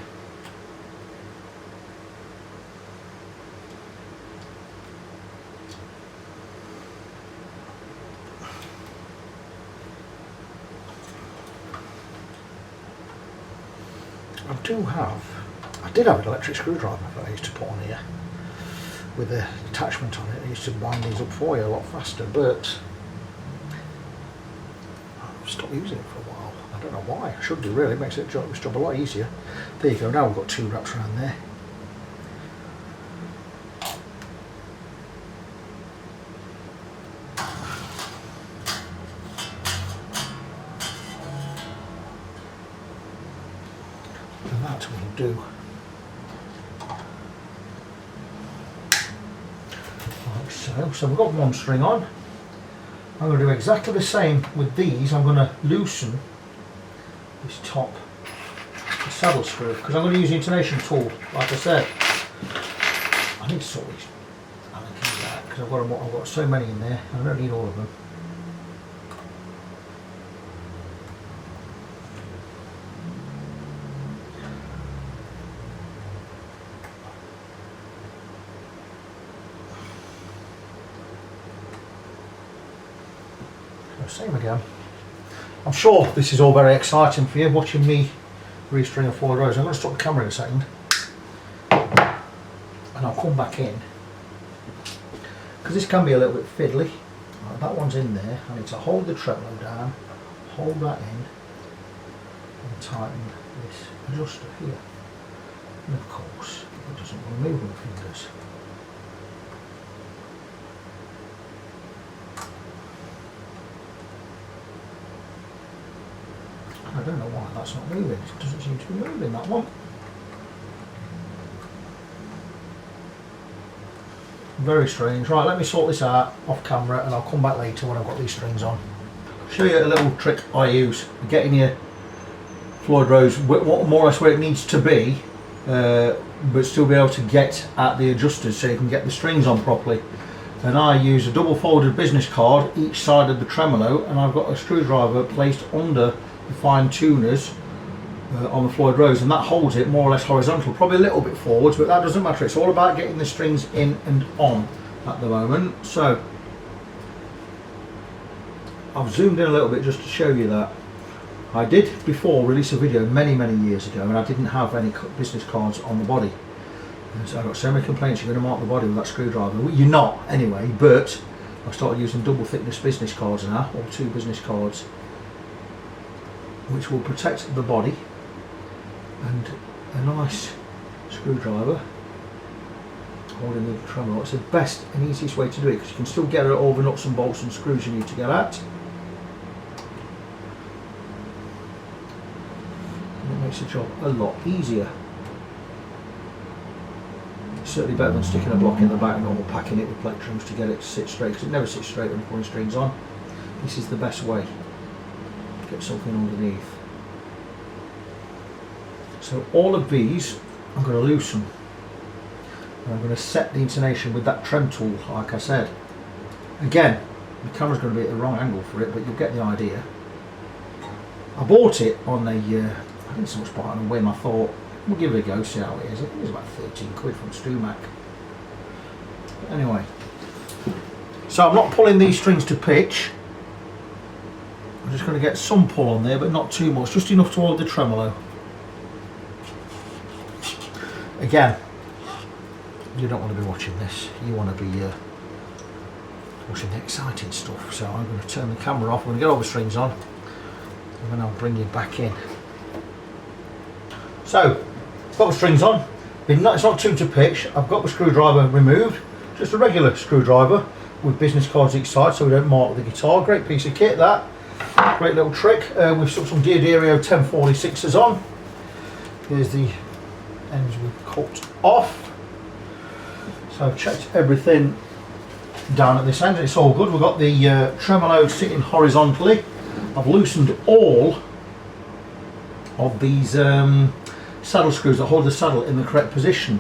Speaker 1: I did have an electric screwdriver that I used to put on here with an attachment on it. I used to wind these up for you a lot faster, but I've stopped using it for a while. I don't know why. I should do really. It makes this job a lot easier. There you go. Now we've got two wraps around there. And that will do. Like so. So we've got one string on. I'm going to do exactly the same with these. I'm going to loosen this top saddle screw because I'm going to use the intonation tool, like I said. I need to sort these Allen keys out because I've got so many in there. I don't need all of them. Same again. I'm sure this is all very exciting for you, watching me restring a Floyd Rose. I'm going to stop the camera in a second and I'll come back in because this can be a little bit fiddly. Right, that one's in there. I need to hold the tremolo down, hold that in and tighten this adjuster here. And of course it doesn't want to move with the fingers. I don't know why that's not moving. It doesn't seem to be moving, that one. Very strange. Right, let me sort this out off camera and I'll come back later when I've got these strings on. I'll show you a little trick I use. Getting your Floyd Rose more or less where it needs to be, but still be able to get at the adjusters so you can get the strings on properly. And I use a double folded business card each side of the tremolo, and I've got a screwdriver placed under the fine tuners on the Floyd Rose, and that holds it more or less horizontal, probably a little bit forwards, but that doesn't matter. It's all about getting the strings in and on at the moment. So I've zoomed in a little bit just to show you that. I did before release a video many years ago, and I didn't have any business cards on the body, and so I got so many complaints, you're going to mark the body with that screwdriver. Well, you're not anyway, but I started using double thickness business cards now, or two business cards, which will protect the body, and a nice screwdriver holding the tremolo. It's the best and easiest way to do it because you can still get at all the nuts and bolts and screws you need to get at. And it makes the job a lot easier. It's certainly better than sticking a block in the back or packing it with plectrums to get it to sit straight, because it never sits straight when you're putting strings on. This is the best way. Get something underneath. So all of these I'm going to loosen, and I'm going to set the intonation with that trem tool, like I said. Again, the camera's going to be at the wrong angle for it, but you'll get the idea. I bought it on a, I didn't so much buy it on a whim. I thought, we'll give it a go, see how it is. I think it was about 13 quid from Stumac. But anyway, so I'm not pulling these strings to pitch. I'm just going to get some pull on there, but not too much, just enough to hold the tremolo. Again, you don't want to be watching this, you want to be watching the exciting stuff. So I'm going to turn the camera off, I'm going to get all the strings on, and then I'll bring you back in. So, got the strings on, it's not tuned to pitch, I've got the screwdriver removed, just a regular screwdriver with business cards each side so we don't mark the guitar. Great piece of kit that, great little trick. We've stuck some Diodario 1046s on. Here's the ends we've cut off. So I've checked everything down at this end, it's all good. We've got the tremolo sitting horizontally. I've loosened all of these saddle screws that hold the saddle in the correct position.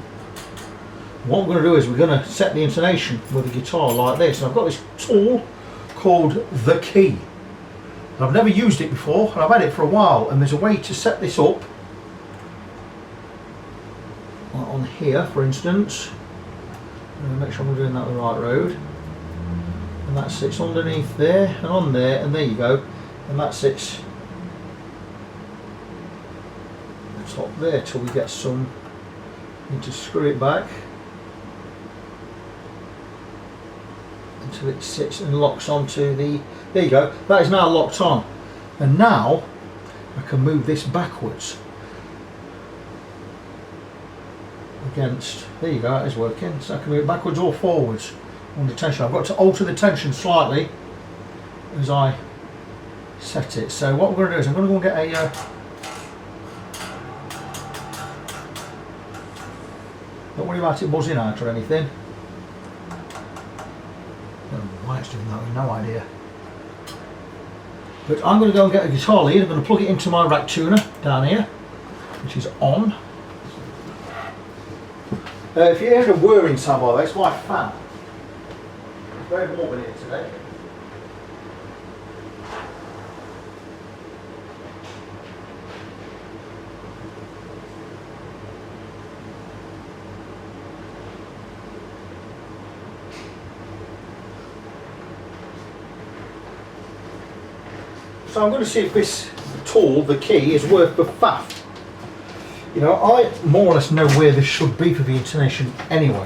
Speaker 1: What we're going to do is we're going to set the intonation with the guitar like this. And I've got this tool called the key. I've never used it before, and I've had it for a while, and there's a way to set this up on here, for instance. Make sure I'm doing that the right road, and that sits underneath there and on there, and there you go, and that sits top there till we get some. Need to screw it back until it sits and locks onto the, there you go, that is now locked on, and now I can move this backwards against, there you go, that is working, so I can move it backwards or forwards under tension. I've got to alter the tension slightly as I set it. So what we're going to do is I'm going to go and get a don't worry about it buzzing out or anything. I don't know why it's doing that, I've no idea. But I'm going to go and get a guitar lead. I'm going to plug it into my rack tuner down here, which is on. If you hear a whirring sound, by the way, it's my fan. It's very warm in here today. So I'm going to see if this tool, the key, is worth the faff. You know, I more or less know where this should be for the intonation anyway,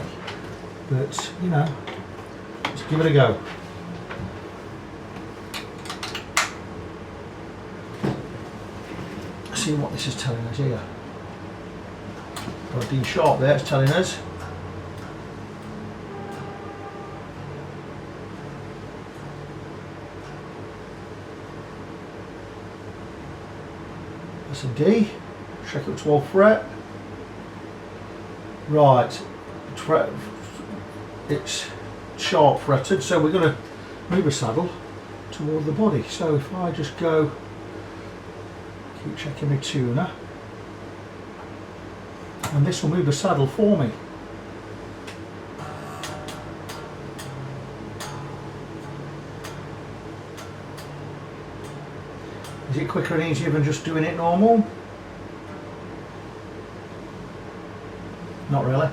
Speaker 1: but you know, let's give it a go. See what this is telling us here. Got a D sharp there, it's telling us. That's a D. Check it 12th fret. Right, it's sharp fretted, so we're going to move the saddle toward the body. So if I just go, keep checking my tuner, and this will move the saddle for me. Is it quicker and easier than just doing it normal? Not really.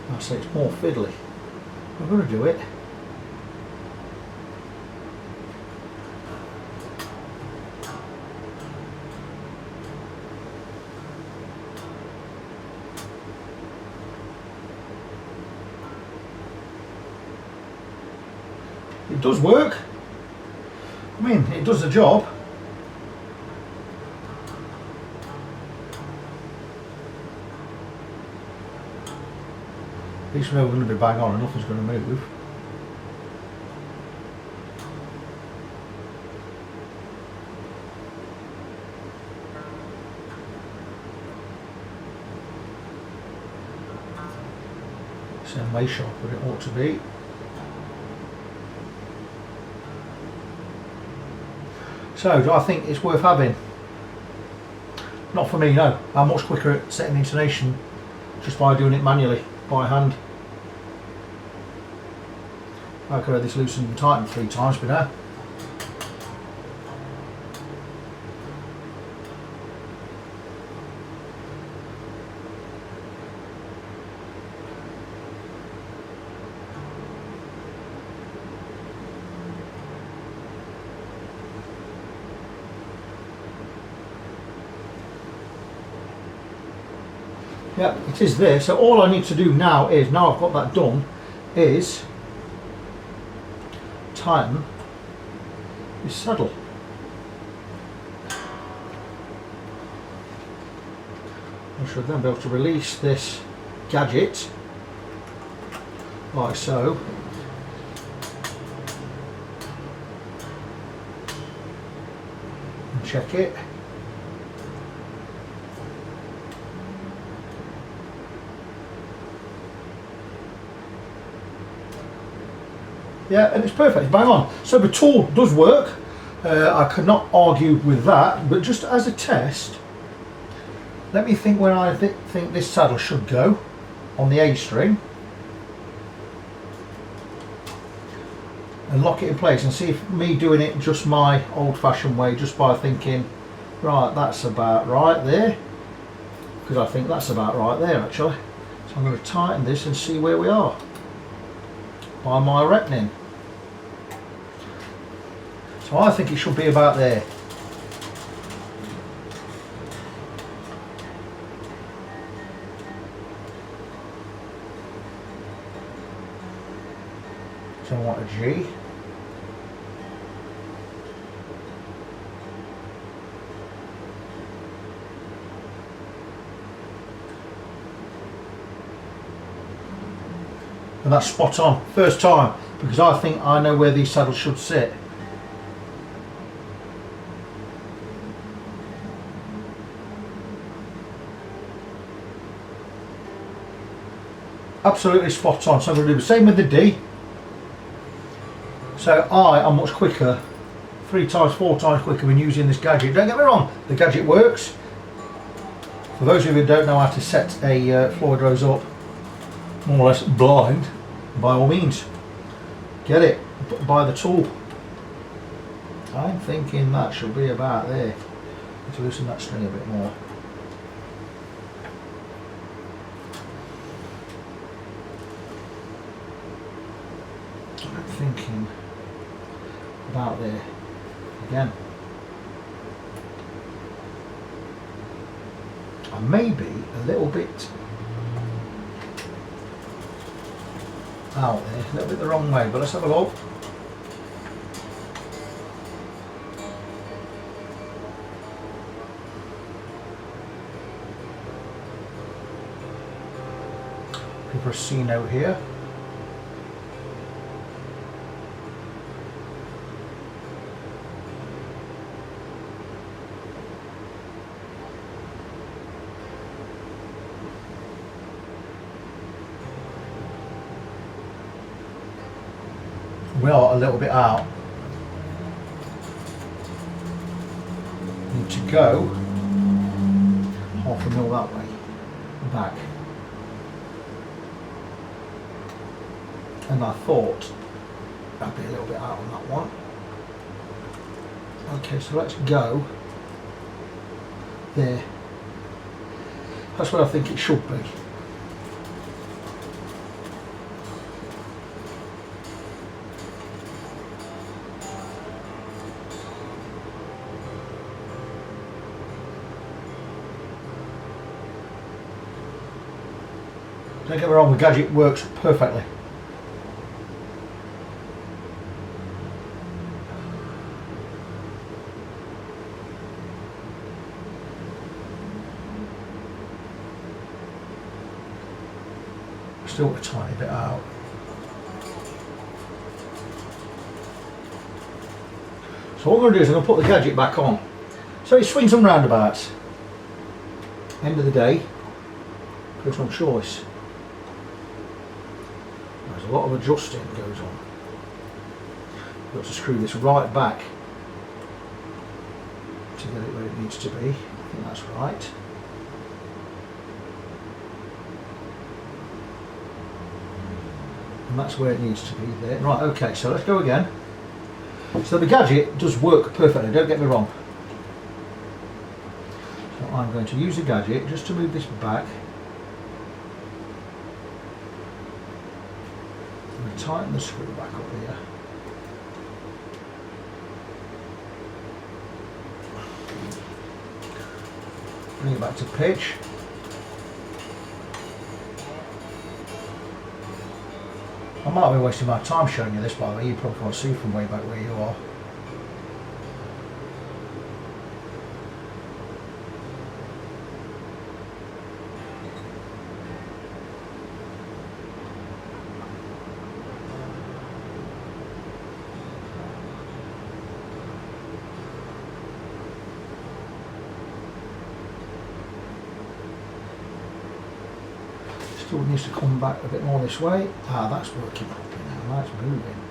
Speaker 1: I say it's more fiddly. I'm going to do it. It does work. I mean, it does the job. At least we know we're going to be bang on and nothing's going to move. Same way sharp as it ought to be. So, do I think it's worth having? Not for me, no. I'm much quicker at setting the intonation just by doing it manually, by hand. I could have this loosened and tightened 3 times, but no. Yep, it is there. So all I need to do now is, now I've got that done, is tighten this saddle. I should then be able to release this gadget like so. And check it. Yeah, and it's perfect, it's bang on. So the tool does work. I cannot argue with that, but just as a test, let me think where I think this saddle should go on the A string, and lock it in place and see if me doing it just my old-fashioned way, just by thinking, right, that's about right there, because I think that's about right there actually. So I'm going to tighten this and see where we are by my reckoning. So I think it should be about there. So I want a G. And that's spot on, first time, because I think I know where these saddles should sit. Absolutely spot on. So I'm going to do the same with the D. So I am much quicker, 3 times, 4 times quicker when using this gadget. Don't get me wrong, the gadget works. For those of you who don't know how to set a Floyd Rose up more or less blind, by all means, get it, buy the tool. I'm thinking that should be about there. Need to loosen that string a bit more. I'm thinking about there again. I may be a little bit out there, a little bit the wrong way, but let's have a look. For a C note here. We are a little bit out. Need to go half a mil that way, back. And I thought I'd be a little bit out on that one. Okay, so let's go there. That's where I think it should be. Don't get me wrong, the gadget works perfectly. Still a tiny bit out. So what I'm going to do is I'm going to put the gadget back on. So it swings and roundabouts. End of the day, personal choice. There's a lot of adjusting that goes on. You've got to screw this right back to get it where it needs to be. I think that's right. And that's where it needs to be there. Right, okay, so let's go again. So the gadget does work perfectly, don't get me wrong. So I'm going to use the gadget just to move this back. I'm going to tighten the screw back up here. Bring it back to pitch. I might be wasting my time showing you this, by the way. You probably can't see from way back where you are. Still needs to come back a bit more this way. Ah, that's working properly now. That's moving.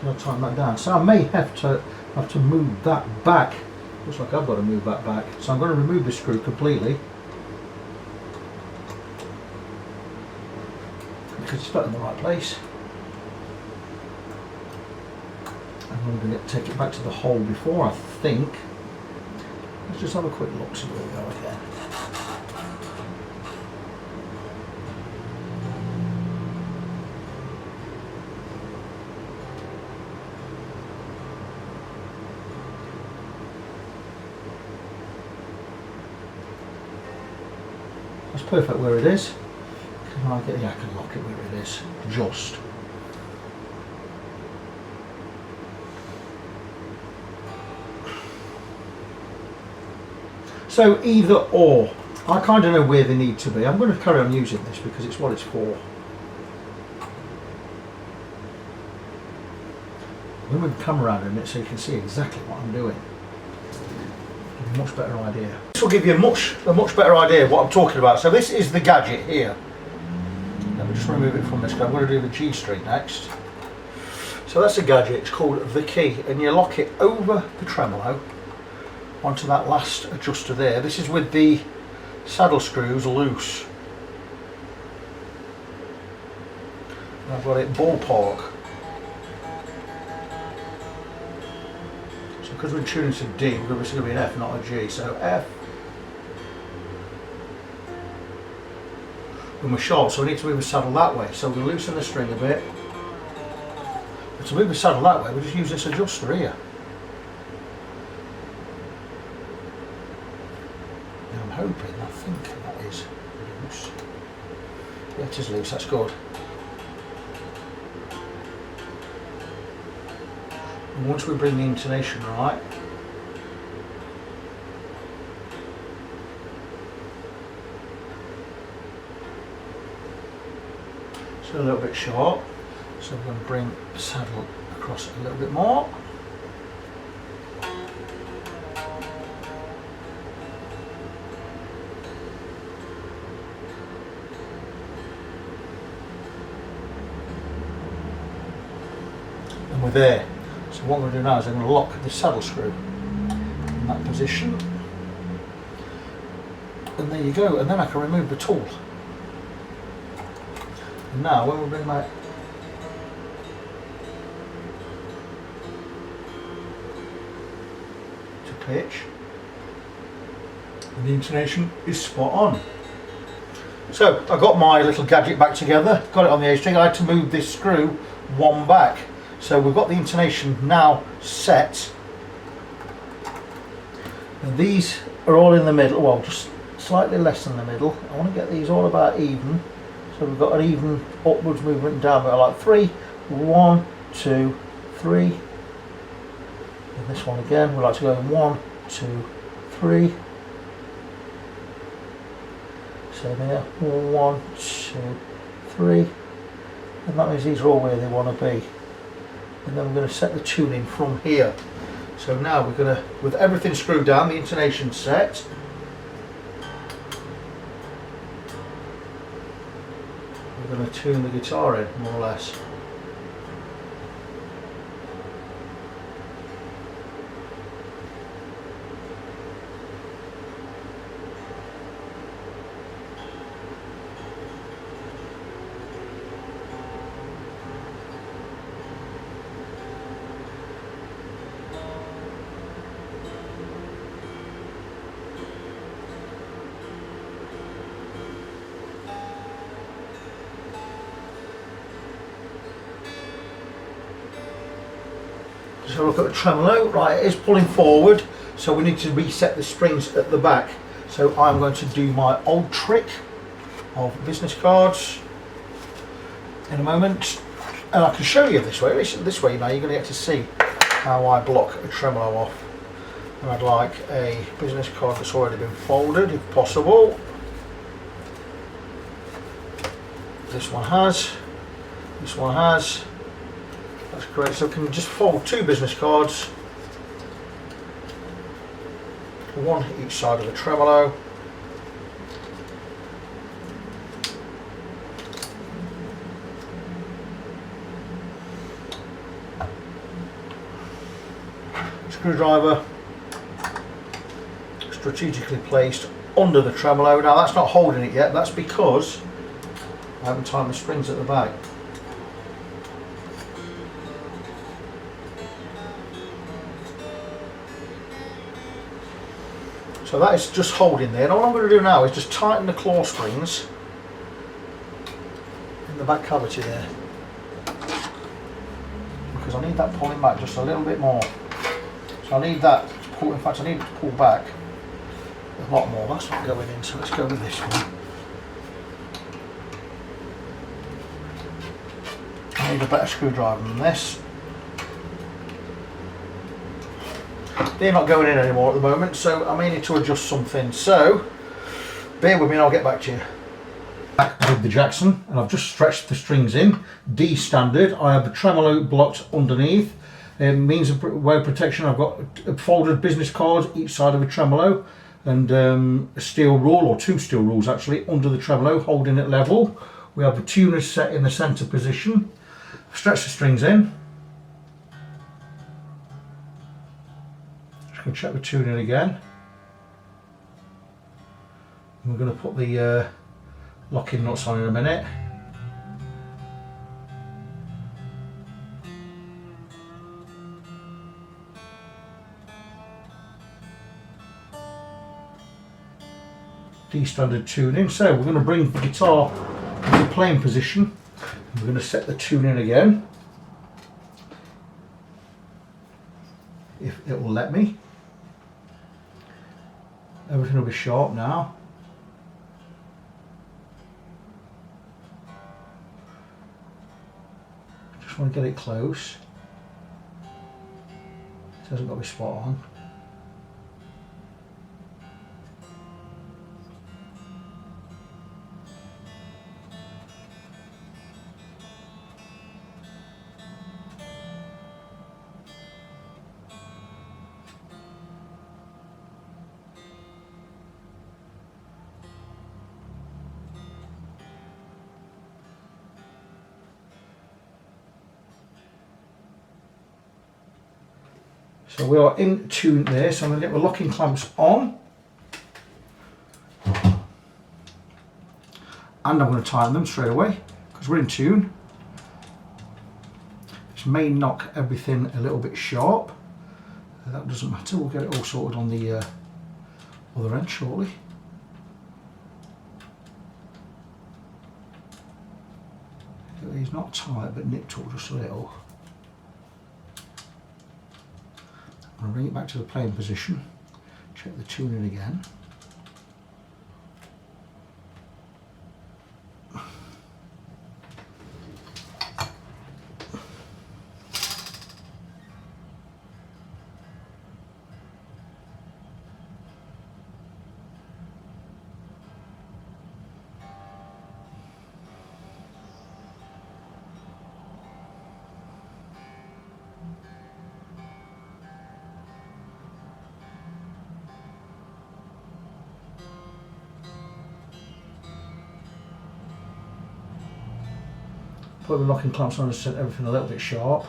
Speaker 1: I'll tighten that down. So I may have to move that back. Looks like I've got to move that back. So I'm going to remove this screw completely because it's not in the right place. And I'm going to take it back to the hole before, I think. Let's just have a quick look, see where we go again. That's perfect where it is. Can I get? Yeah, I can lock it where it is. Just. So either or. I kind of know where they need to be. I'm going to carry on using this because it's what it's for. I'm going to move the camera around in a minute so you can see exactly what I'm doing. Much better idea. This will give you a much better idea of what I'm talking about. So this is the gadget here. Let me just remove it from this because I'm going to do the G string next. So that's a gadget. It's called the key, and you lock it over the tremolo onto that last adjuster there. This is with the saddle screws loose. And I've got it ballpark. Because we're tuning to D, we're going to be an F, not a G. So F. And we're short, so we need to move the saddle that way. So we loosen the string a bit. But to move the saddle that way, we just use this adjuster here. And I'm hoping, I think that is loose. Yeah, it is loose, that's good. And once we bring the intonation right, so a little bit short, so we're going to bring the saddle across a little bit more. And we're there. So what I'm going to do now is I'm going to lock the saddle screw in that position, and there you go, and then I can remove the tool. And now when we bring that to pitch, and the intonation is spot on. So I got my little gadget back together, got it on the A string. I had to move this screw one back. So we've got the intonation now set. And these are all in the middle, well, just slightly less than the middle. I want to get these all about even. So we've got an even upwards movement and downward, like 3, 1, 2, 3. And this one again, we like to go in 1, 2, 3. Same here, 1, 2, 3. And that means these are all where they want to be. And then we're going to set the tuning from here. So now we're going to, with everything screwed down, the intonation set, we're going to tune the guitar in, more or less. Just have a look at the tremolo. Right, it is pulling forward, so we need to reset the springs at the back. So I'm going to do my old trick of business cards in a moment, and I can show you this way. This way now you're going to get to see how I block a tremolo off. And I'd like a business card that's already been folded if possible. This one has, this one has. That's great. So we can just fold two business cards, one each side of the tremolo. Screwdriver strategically placed under the tremolo. Now that's not holding it yet, that's because I haven't tightened the springs at the back. So that is just holding there, and all I'm going to do now is just tighten the claw springs in the back cavity there, because I need that pulling back just a little bit more. So I need that to pull, in fact I need it to pull back a lot more. That's not going in, so let's go with this one. I need a better screwdriver than this. They're not going in anymore at the moment, so I may need to adjust something. So bear with me and I'll get back to you. Back with the Jackson, and I've just stretched the strings in. D standard. I have the tremolo blocked underneath. Means of way of protection, I've got folded business cards each side of a tremolo, and a steel rule, or two steel rules actually, under the tremolo, holding it level. We have the tuners set in the centre position. Stretch the strings in. Just going to check the tuning again. And we're going to put the locking nuts on in a minute. D standard tuning. So we're going to bring the guitar into playing position. We're going to set the tune in again, if it will let me. Everything will be sharp now. Just want to get it close. It hasn't got to be spot on. So we are in tune there, so I'm going to get the locking clamps on. And I'm going to tighten them straight away, because we're in tune. This may knock everything a little bit sharp. That doesn't matter, we'll get it all sorted on the other end shortly. He's not tight, but nipped up just a little. I'll bring it back to the playing position, check the tuning again. Put the locking clamps on to set everything a little bit sharp.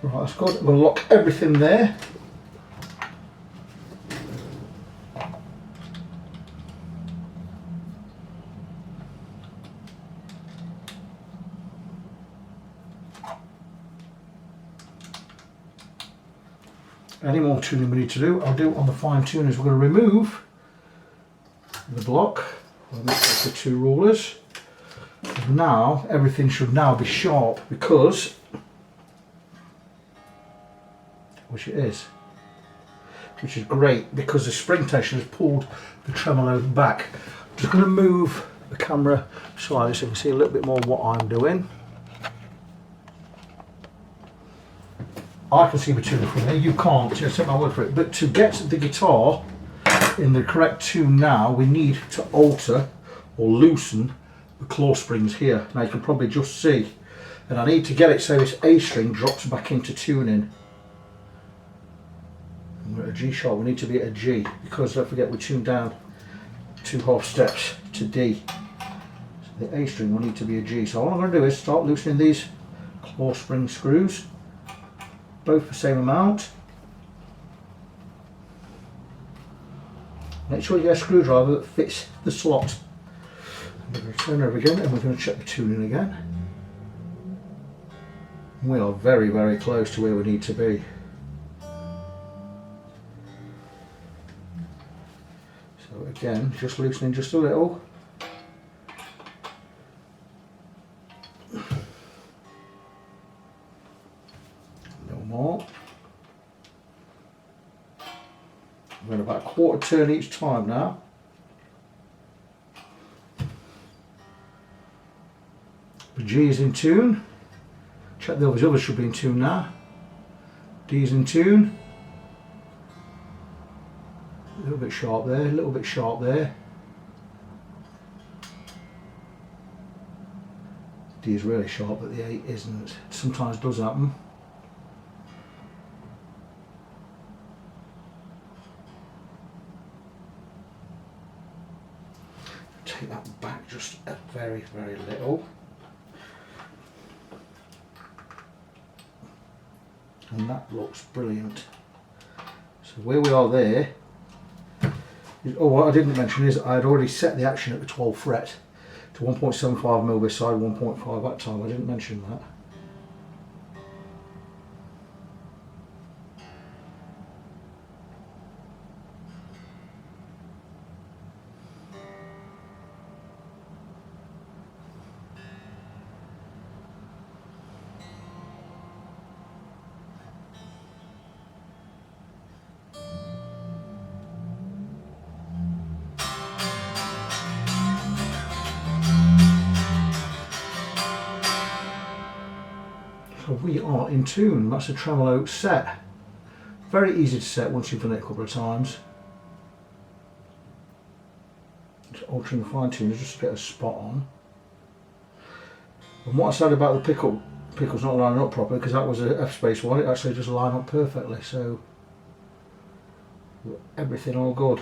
Speaker 1: Right, that's good. I'm going to lock everything there. Any more tuning we need to do, I'll do on the fine tuners. We're going to remove the block Let me take the 2 rulers. And now everything should now be sharp, because, which it is, which is great, because the spring tension has pulled the tremolo back. I'm just going to move the camera slightly so you can see a little bit more what I'm doing. I can see the tune from here, you can't, just take my word for it. But to get the guitar in the correct tune now, we need to alter or loosen the claw springs here. Now you can probably just see, and I need to get it so this A string drops back into tuning. We're at a G sharp, we need to be at a G, because don't forget we tuned down 2 half steps to D. So the A string will need to be a G. So all I'm going to do is start loosening these claw spring screws, both the same amount. Make sure you get a screwdriver that fits the slot. We're going to turn over again and we're going to check the tuning again. We are very, very close to where we need to be. So again, just loosening just a little. A little more. We're going about a quarter turn each time now. The G is in tune. Check the others should be in tune now. D is in tune. A little bit sharp there, a little bit sharp there. D is really sharp, but the A isn't. It sometimes does happen. Take that back just a very, very little. And that looks brilliant. So where we are there, what I didn't mention is I had already set the action at the 12th fret to 1.75mm this side, 1.5 that time. I didn't mention that. So we are in tune. That's a tremolo set. Very easy to set once you've done it a couple of times. Just altering the fine tuner just to get a spot on. And what I said about the pickles not lining up properly, because that was a F space one, it actually just lined up perfectly. So everything all good.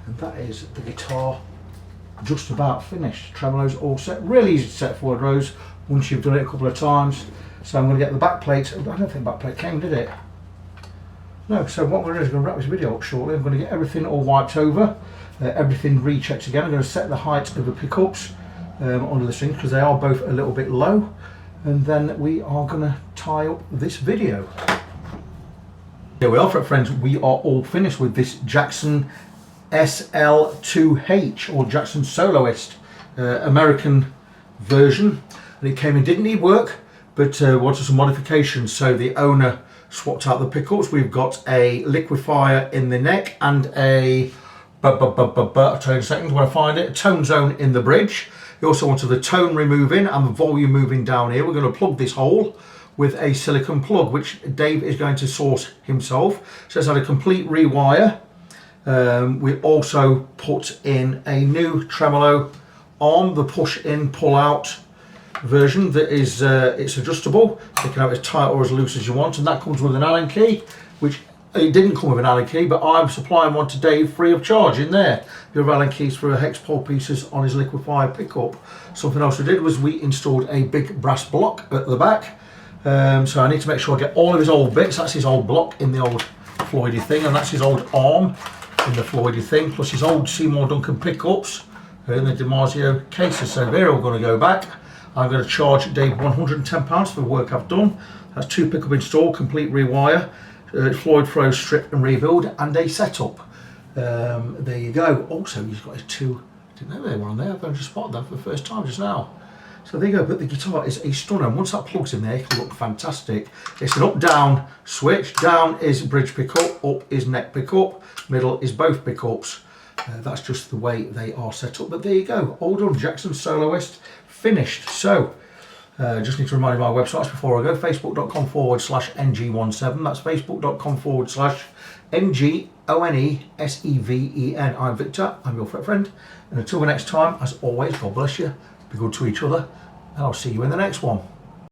Speaker 1: And that is the guitar just about finished. Tremolo's all set. Really easy to set forward rows once you've done it a couple of times. So I'm going to get the back plate. I don't think the back plate came, did it? No, so what we're going to do is going to wrap this video up shortly. I'm going to get everything all wiped over, everything rechecked again. I'm going to set the height of the pickups under the strings because they are both a little bit low. And then we are going to tie up this video. Here we are, friends. We are all finished with this Jackson SL2H, or Jackson Soloist American version. And it came in, didn't need work, but wanted some modifications. So the owner swapped out the pickups. We've got a liquefier in the neck and a I'll tell you in a second when I find it, a tone zone in the bridge. He also wanted the tone removing and the volume moving down here. We're going to plug this hole with a silicone plug, which Dave is going to source himself. So it's had a complete rewire. We also put in a new tremolo arm, the push in pull out version that is it's adjustable. You can have it as tight or as loose as you want, and that comes with an Allen key, which it didn't come with an Allen key, but I'm supplying one to Dave free of charge in there. Your Allen keys for hex pole pieces on his liquefier pickup. Something else we did was we installed a big brass block at the back. So I need to make sure I get all of his old bits. That's his old block in the old Floydy thing, and that's his old arm in the Floydy thing, plus his old Seymour Duncan pickups in the DiMarzio cases. So they're all going to go back. I'm going to charge Dave £110 for the work I've done. That's 2 pickup install, complete rewire, Floyd Froze strip and rebuild, and a setup. There you go. Also, he's got his 2. I didn't know they were on there. I've only just spotted them for the first time just now. So there you go. But the guitar is a stunner. And once that plugs in there, it'll look fantastic. It's an up-down switch. Down is bridge pickup, up is neck pickup, middle is both pickups. That's just the way they are set up. But there you go. All done. Jackson Soloist finished. So just need to remind you of my websites before I go. Facebook.com/NG17. That's Facebook.com/NGONESEVEN. I'm Victor. I'm your friend. And until the next time, as always, God bless you. Be good to each other. And I'll see you in the next one.